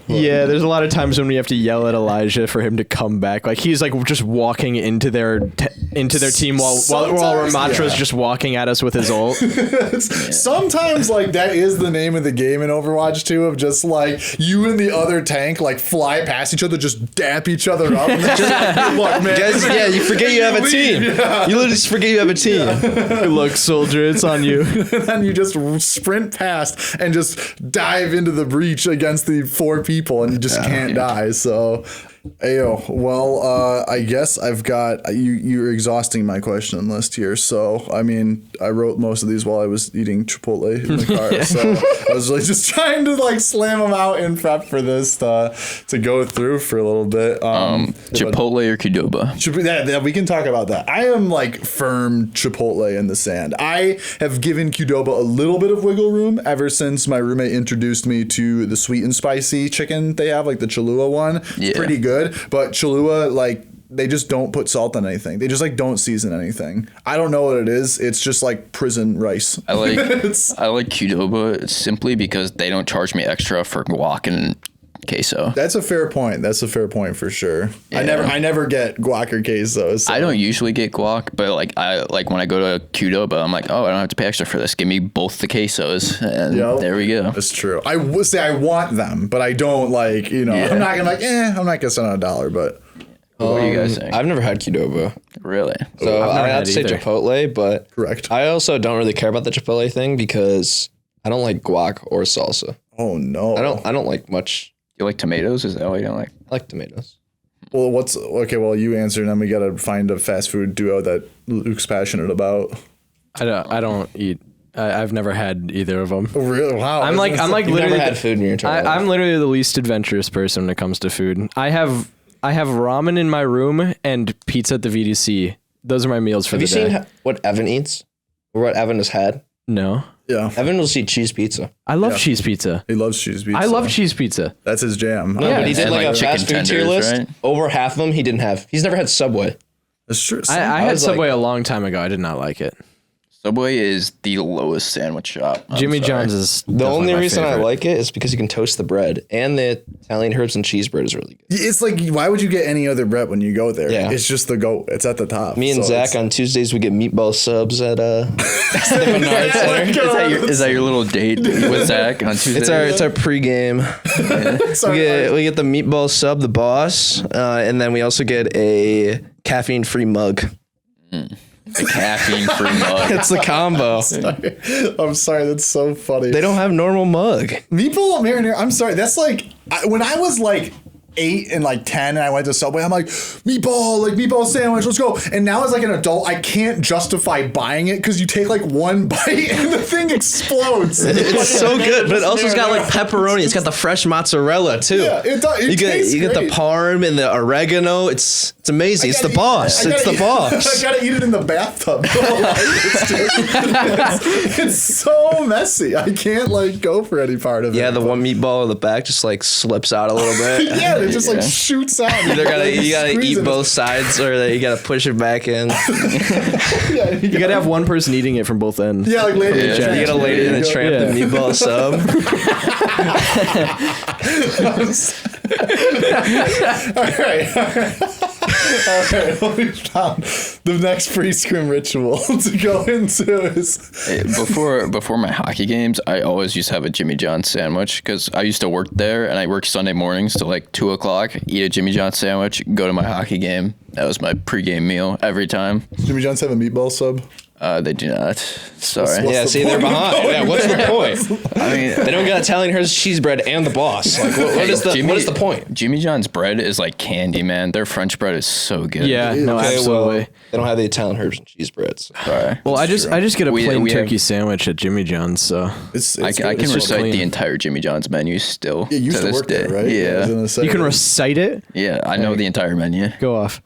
Yeah, there's a lot of times when we have to yell at Elijah for him to come back. Like he's like just walking into their team while Ramatra's just walking at us with his ult. Sometimes like that is the name of the game in Overwatch 2, of just like you and the other tank like fly past each other, just dap each other up. And just, look, man. Guys, you forget you have a team. Yeah. You literally just forget you have a team. Look, soldier, it's on you. And then you just sprint past and just dive into the breach against the 4 people, and you just can't die. So, I guess I've got you're exhausting my question list here. So, I mean, I wrote most of these while I was eating Chipotle in the car. So I was really just trying to like slam them out in prep for this to go through for a little bit. Chipotle or Qdoba? Yeah, we can talk about that. I am like firm Chipotle in the sand. I have given Qdoba a little bit of wiggle room ever since my roommate introduced me to the sweet and spicy chicken they have, like the Cholula one. It's pretty good. But Cholula, like, they just don't put salt on anything. They just like don't season anything. I don't know what it is. It's just like prison rice. I like Qdoba simply because they don't charge me extra for guac and queso. That's a fair point. That's a fair point for sure. Yeah. I never get guac or queso. So. I don't usually get guac, but like when I go to Qdoba, I'm like, oh, I don't have to pay extra for this. Give me both the quesos, and there we go. That's true. I would say I want them, but I don't like. I'm not gonna I'm not gonna spend $1, but. What do you guys think? I've never had Qdoba. Really? So I have to say Chipotle, but correct. I also don't really care about the Chipotle thing because I don't like guac or salsa. Oh no. I don't like much. You like tomatoes? Is that what you don't like? I like tomatoes. Well, well, you answer, and then we gotta find a fast food duo that Luke's passionate about. I don't eat. I've never had either of them. Oh, really? Wow. I'm like You've literally never had food in your entire life. I'm literally the least adventurous person when it comes to food. I have ramen in my room and pizza at the VDC. Those are my meals for the day. Have you seen what Evan eats? Or what Evan has had? No. Yeah. Evan will see cheese pizza. I love cheese pizza. He loves cheese pizza. I love cheese pizza. That's his jam. Yeah, but he did like a chicken fast food tier tenders, list. right? Over half of them he didn't have. He's never had Subway. That's true. I had Subway a long time ago. I did not like it. Subway is the lowest sandwich shop. Jimmy John's is The only my reason I favorite. like it is because you can toast the bread, and the Italian herbs and cheese bread is really good. It's like, why would you get any other bread when you go there? Yeah. It's just the goat. It's at the top. Me and So Zach it's- on Tuesdays we get meatball subs at the Menard Center. Is that your little date with Zach on Tuesday? It's our pregame. Sorry, We get the meatball sub, the boss, and then we also get a caffeine-free mug. a caffeine-free mug. It's the combo. I'm sorry. That's so funny. They don't have normal mug. Meatball marinara. I'm sorry. That's like when I was like 8 and like 10 and I went to Subway, I'm like, meatball sandwich, let's go. And now as like an adult, I can't justify buying it because you take like one bite and the thing explodes. It's so good, but it also's got like pepperoni. It's got the fresh mozzarella too. Yeah, it does. It tastes you get the great. parm and the oregano. It's amazing. It's the boss. It's the boss. I gotta eat it in the bathtub. it's so messy. I can't like go for any part of it. Yeah, the one meatball in the back just like slips out a little bit. Yeah, it just like shoots out. You gotta eat both sides, or you gotta push it back in. Yeah, You gotta have one person eating it from both ends. yeah, like later. Yeah. You gotta lay it in a tramp the meatball sub. All right. Well, we found the next pre-scrim ritual to go into is Before my hockey games, I always used to have a Jimmy John's sandwich because I used to work there and I work Sunday mornings till like 2:00. Eat a Jimmy John's sandwich, go to my hockey game. That was my pregame meal every time. Jimmy John's have a meatball sub. They do not. Sorry. What's Yeah, the see, they're point of behind. going Yeah, what's the there? point? I mean, They don't got Italian herbs, cheese bread, and the boss. Like, what is the point? Jimmy John's bread is like candy, man. Their French bread is so good. Yeah, no, Okay, absolutely. well, they don't have the Italian herbs and cheese breads. Sorry. Well, I just get a We- plain we have- turkey sandwich at Jimmy John's. So It's I can just recite clean. the entire Jimmy John's menu still. You used to to this work day. there, right? I was Yeah. gonna say. you can recite it. Yeah, I know the entire menu. Go off.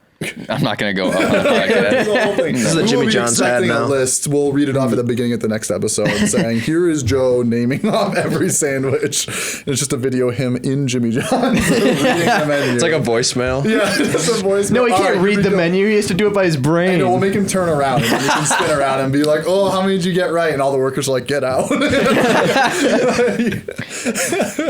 I'm not gonna go up on the podcast. This is the Jimmy John's ad now. A list. We'll read it off at the beginning of the next episode, saying, "Here is Joe naming off every sandwich." And it's just a video of him in Jimmy John's. reading the menu. It's like a voicemail. yeah, it's a voice. No, he All can't right, here read we the go. menu. He has to do it by his brain. No, we'll make him turn around and then he can spin around and be like, "Oh, how many did you get right?" And all the workers are like, "Get out."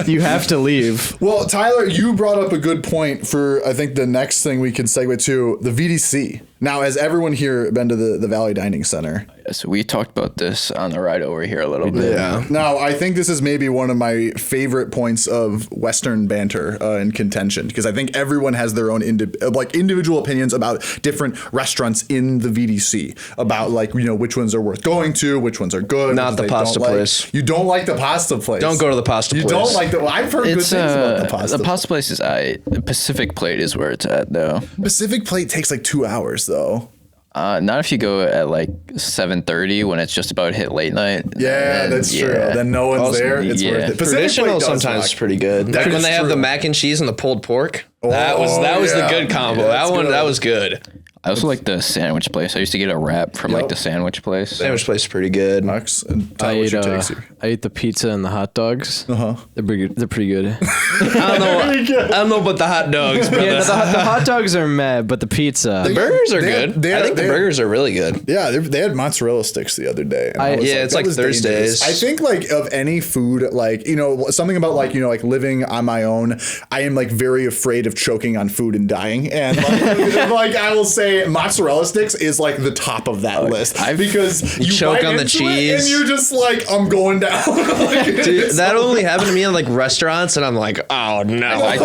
You have to leave. Well, Tyler, you brought up a good point for, I think, the next thing we can segue to, the VDC. Now, has everyone here been to the Valley Dining Center? So we talked about this on the ride over here a little bit. Yeah. Now, I think this is maybe one of my favorite points of Western banter and contention, because I think everyone has their own individual opinions about different restaurants in the VDC, about which ones are worth going to, which ones are good. Not which the they pasta don't like. place. You don't like the pasta place. Don't go to the pasta You place. don't like the. Well, I've heard good It's things about the pasta. the pasta place is the Pacific Plate is where it's at though. Pacific Plate takes like 2 hours though. Not if you go at like 7:30 when it's just about hit late night. Yeah, Then, that's true. Then no one's Also, there. It's yeah. worth it. Pacific Traditional Plate does sometimes rock. is pretty good. That Like when is they have true. the mac and cheese and the pulled pork. That was yeah. the good combo. Yeah, that's that good. was good. I also like the sandwich place. I used to get a wrap from like Yep. the sandwich place. Sandwich place is pretty good. Max and I Tyler, what's ate, your takes here? I ate the pizza and the hot dogs. They're pretty good. I don't know about the hot dogs, brother. Yeah, no, the hot dogs are mad, but the pizza. The burgers are They had- good. they I had- think the they had- burgers are really good. Yeah, they had mozzarella sticks the other day. And I was yeah, it's that like was Thursdays. dangerous. I think of any food, something about living on my own. I am very afraid of choking on food and dying. And I will say mozzarella sticks is like the top of that list because you choke bite on the into it cheese. and you're just like, I'm going down. Dude, that only happened to me in like restaurants, and I'm like, oh no. I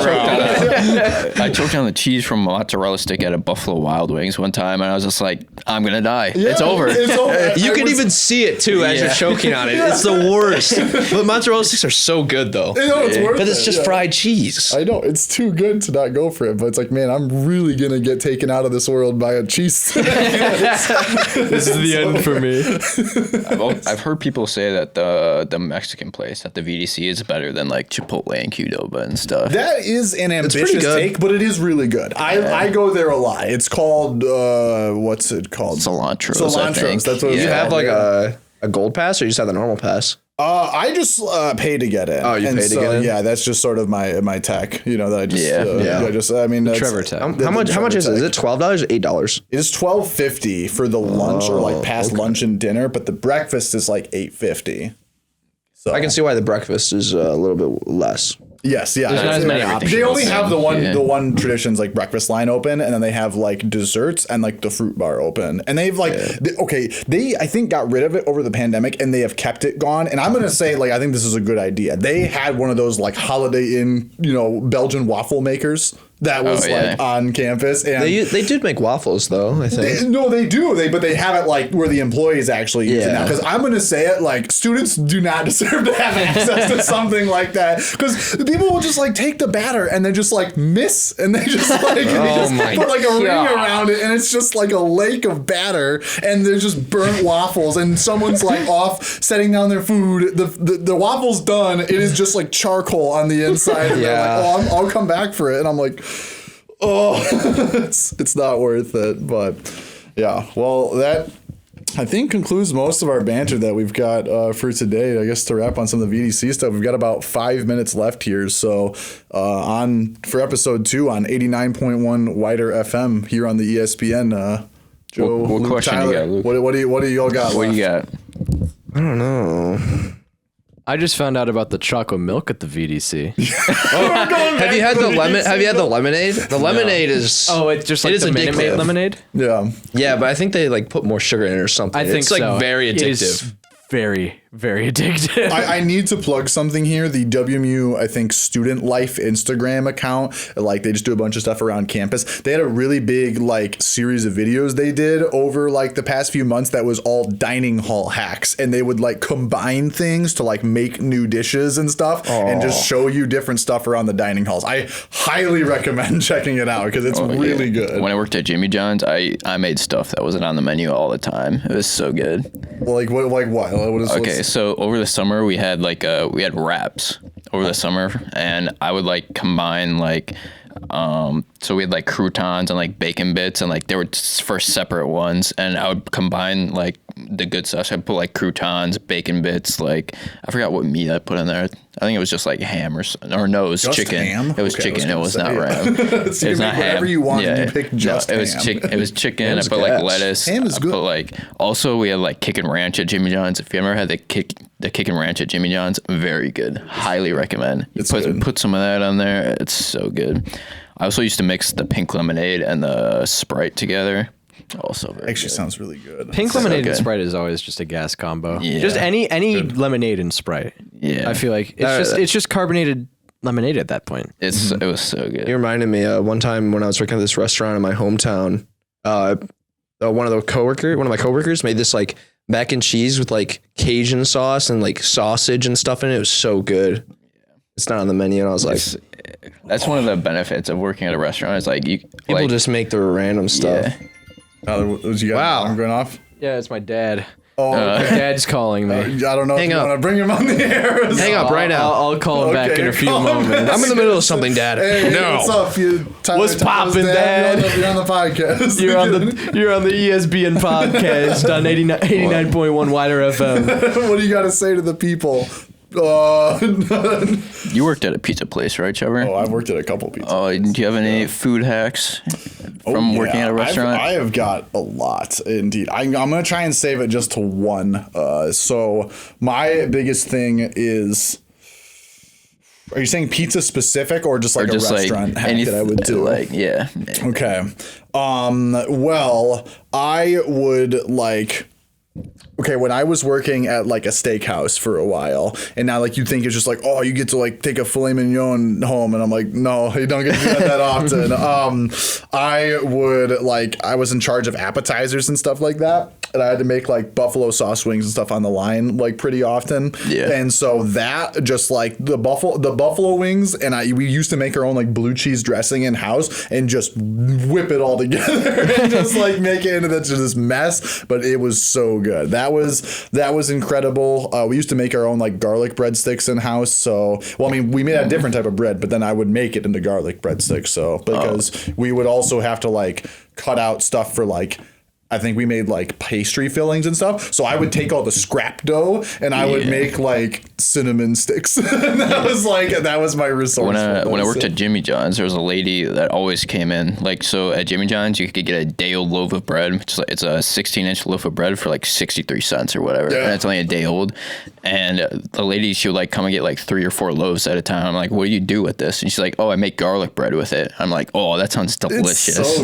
choked on the cheese from mozzarella stick at a Buffalo Wild Wings one time, and I was just like, I'm gonna die. It's over. It's over. You I can was- even see it too as you're Yeah. choking on it. It's the worst. But mozzarella sticks are so good though. You know, it's worth Because it's it, just yeah. fried cheese. I know it's too good to not go for it, but it's like, man, I'm really gonna get taken out of this world by a cheese stick. This is the end for me. I've heard people say that the Mexican place at the VDC is better than like Chipotle and Qdoba and stuff. That is an pretty ambitious good. take, but it is really good. I go there a lot. It's called what's it called? Cilantros, I think. That's what Yeah. it's You have called, like yeah. a gold pass, or you just have the normal pass? I just pay to get in. Oh, you pay to get in? Yeah, that's just sort of my tech. You know that I just Yeah. I mean, that's, Trevor tech. How much is it? Is it $12 or $8? It is $12.50 for the lunch or like past lunch and dinner, but the breakfast is like $8.50. So I can see why the breakfast is a little bit less. Yes, yeah. There's not as many options. They only have the one traditions like breakfast line open, and then they have like desserts and like the fruit bar open. And they've like they I think got rid of it over the pandemic, and they have kept it gone. And I'm gonna say like I think this is a good idea. They had one of those like Holiday Inn, Belgian waffle makers that was like on campus, and they did make waffles though. I think they do. But they have it like where the employees actually use it now. Because I'm gonna say it like students do not deserve to have access to something like that, because people will just like take the batter and they just like miss, and they just like put like a ring around it, and it's just like a lake of batter, and there's just burnt waffles, and someone's like off setting down their food. The waffle's done. It is just like charcoal on the inside. And they're like, I'll come back for it, and I'm like, it's not worth it. But yeah, well, that I think concludes most of our banter that we've got for today. I guess to wrap on some of the VDC stuff, we've got about 5 minutes left here. So for episode 2 on 89.1 WIDR FM here on the ESPN. Joe, what Luke, question Tyler, you got, Luke? what do y'all got? What do you got? I don't know. I just found out about the chocolate milk at the VDC. Have you had the lemon? Have you had the lemonade? The lemonade is. Oh, it's just like it is the Minute Maid addictive. lemonade? Yeah. Yeah, but I think they like put more sugar in it or something. I think it's like so. very It addictive. is very, very addictive. I need to plug something here. The WMU, I think, Student Life Instagram account, like they just do a bunch of stuff around campus. They had a really big like series of videos they did over like the past few months that was all dining hall hacks, and they would like combine things to like make new dishes and stuff and just show you different stuff around the dining halls. I highly recommend checking it out because it's really good. When I worked at Jimmy John's, I made stuff that wasn't on the menu all the time. It was so good. Like what? Okay, so over the summer we had wraps over the summer, and I would like combine like so we had like croutons and like bacon bits, and like they were for separate ones, and I would combine like the good stuff. So I'd put like croutons, bacon bits, like I forgot what meat I put in there. I think it was just like ham no, it was Just chicken. ham? It was Okay, chicken. It was not ram. So It was not ham. whatever you want, and you pick just it was ham. It was chicken. Ham's I put like gas. lettuce. Ham is I good. put like also we had like Kickin' Ranch at Jimmy John's. If you ever had the Kickin' Ranch at Jimmy John's, very good. Highly recommend. You put some of that on there. It's so good. I also used to mix the pink lemonade and the Sprite together. Also very Actually good. sounds really good. Pink lemonade good. and Sprite is always just a gas combo. Yeah. Just any lemonade and Sprite. Yeah. I feel like it's just carbonated lemonade at that point. It was so good. You reminded me one time when I was working at this restaurant in my hometown. One of my coworkers made this like mac and cheese with like Cajun sauce and like sausage and stuff in it. It was so good. It's not on the menu, and I was like, That's one of the benefits of working at a restaurant. Is like people just make the random stuff. Yeah. Tyler, was you got I'm going off? Yeah, it's my dad. Oh, My dad's calling me. I don't know Hang if you up. want to bring him on the air. Hang up right now. I'll call him back Okay, in a you're few calling him. moments. I'm in the middle of something, Dad. Hey, no. what's up? Tyler, What's Tyler's poppin', Dad? You're on the podcast. You're on the ESBN podcast on 89.1 WIDR FM. What do you got to say to the people? You worked at a pizza place, right, Trevor? Oh, I've worked at a couple pizza. Oh, do you have any food hacks from working at a restaurant? I have got a lot, indeed. I'm going to try and save it just to one. So my biggest thing is, are you saying pizza specific or just like a restaurant hack that I would do? Like, yeah. Okay. Well, I would like... Okay, when I was working at like a steakhouse for a while, and now like you think it's just like, oh, you get to like take a filet mignon home, and I'm like, no, you don't get to do that often. I was in charge of appetizers and stuff like that, and I had to make like buffalo sauce wings and stuff on the line like pretty often. Yeah. And so that just like the buffalo wings, and we used to make our own like blue cheese dressing in house and just whip it all together and just like make it into this mess, but it was so good. That was incredible. We used to make our own like garlic breadsticks in house. So, well, I mean, we made a different type of bread, but then I would make it into garlic breadsticks. So, because we would also have to like cut out stuff for like I think we made like pastry fillings and stuff. So I would take all the scrap dough and I would make like cinnamon sticks. And that was my resource. When I worked at Jimmy John's, there was a lady that always came in. Like, so at Jimmy John's, you could get a day old loaf of bread, which is like, it's a 16-inch loaf of bread for like 63 cents or whatever. Yeah. And it's only a day old. And the lady, she would like come and get like 3 or 4 loaves at a time. I'm like, what do you do with this? And she's like, oh, I make garlic bread with it. I'm like, oh, that sounds delicious. It's so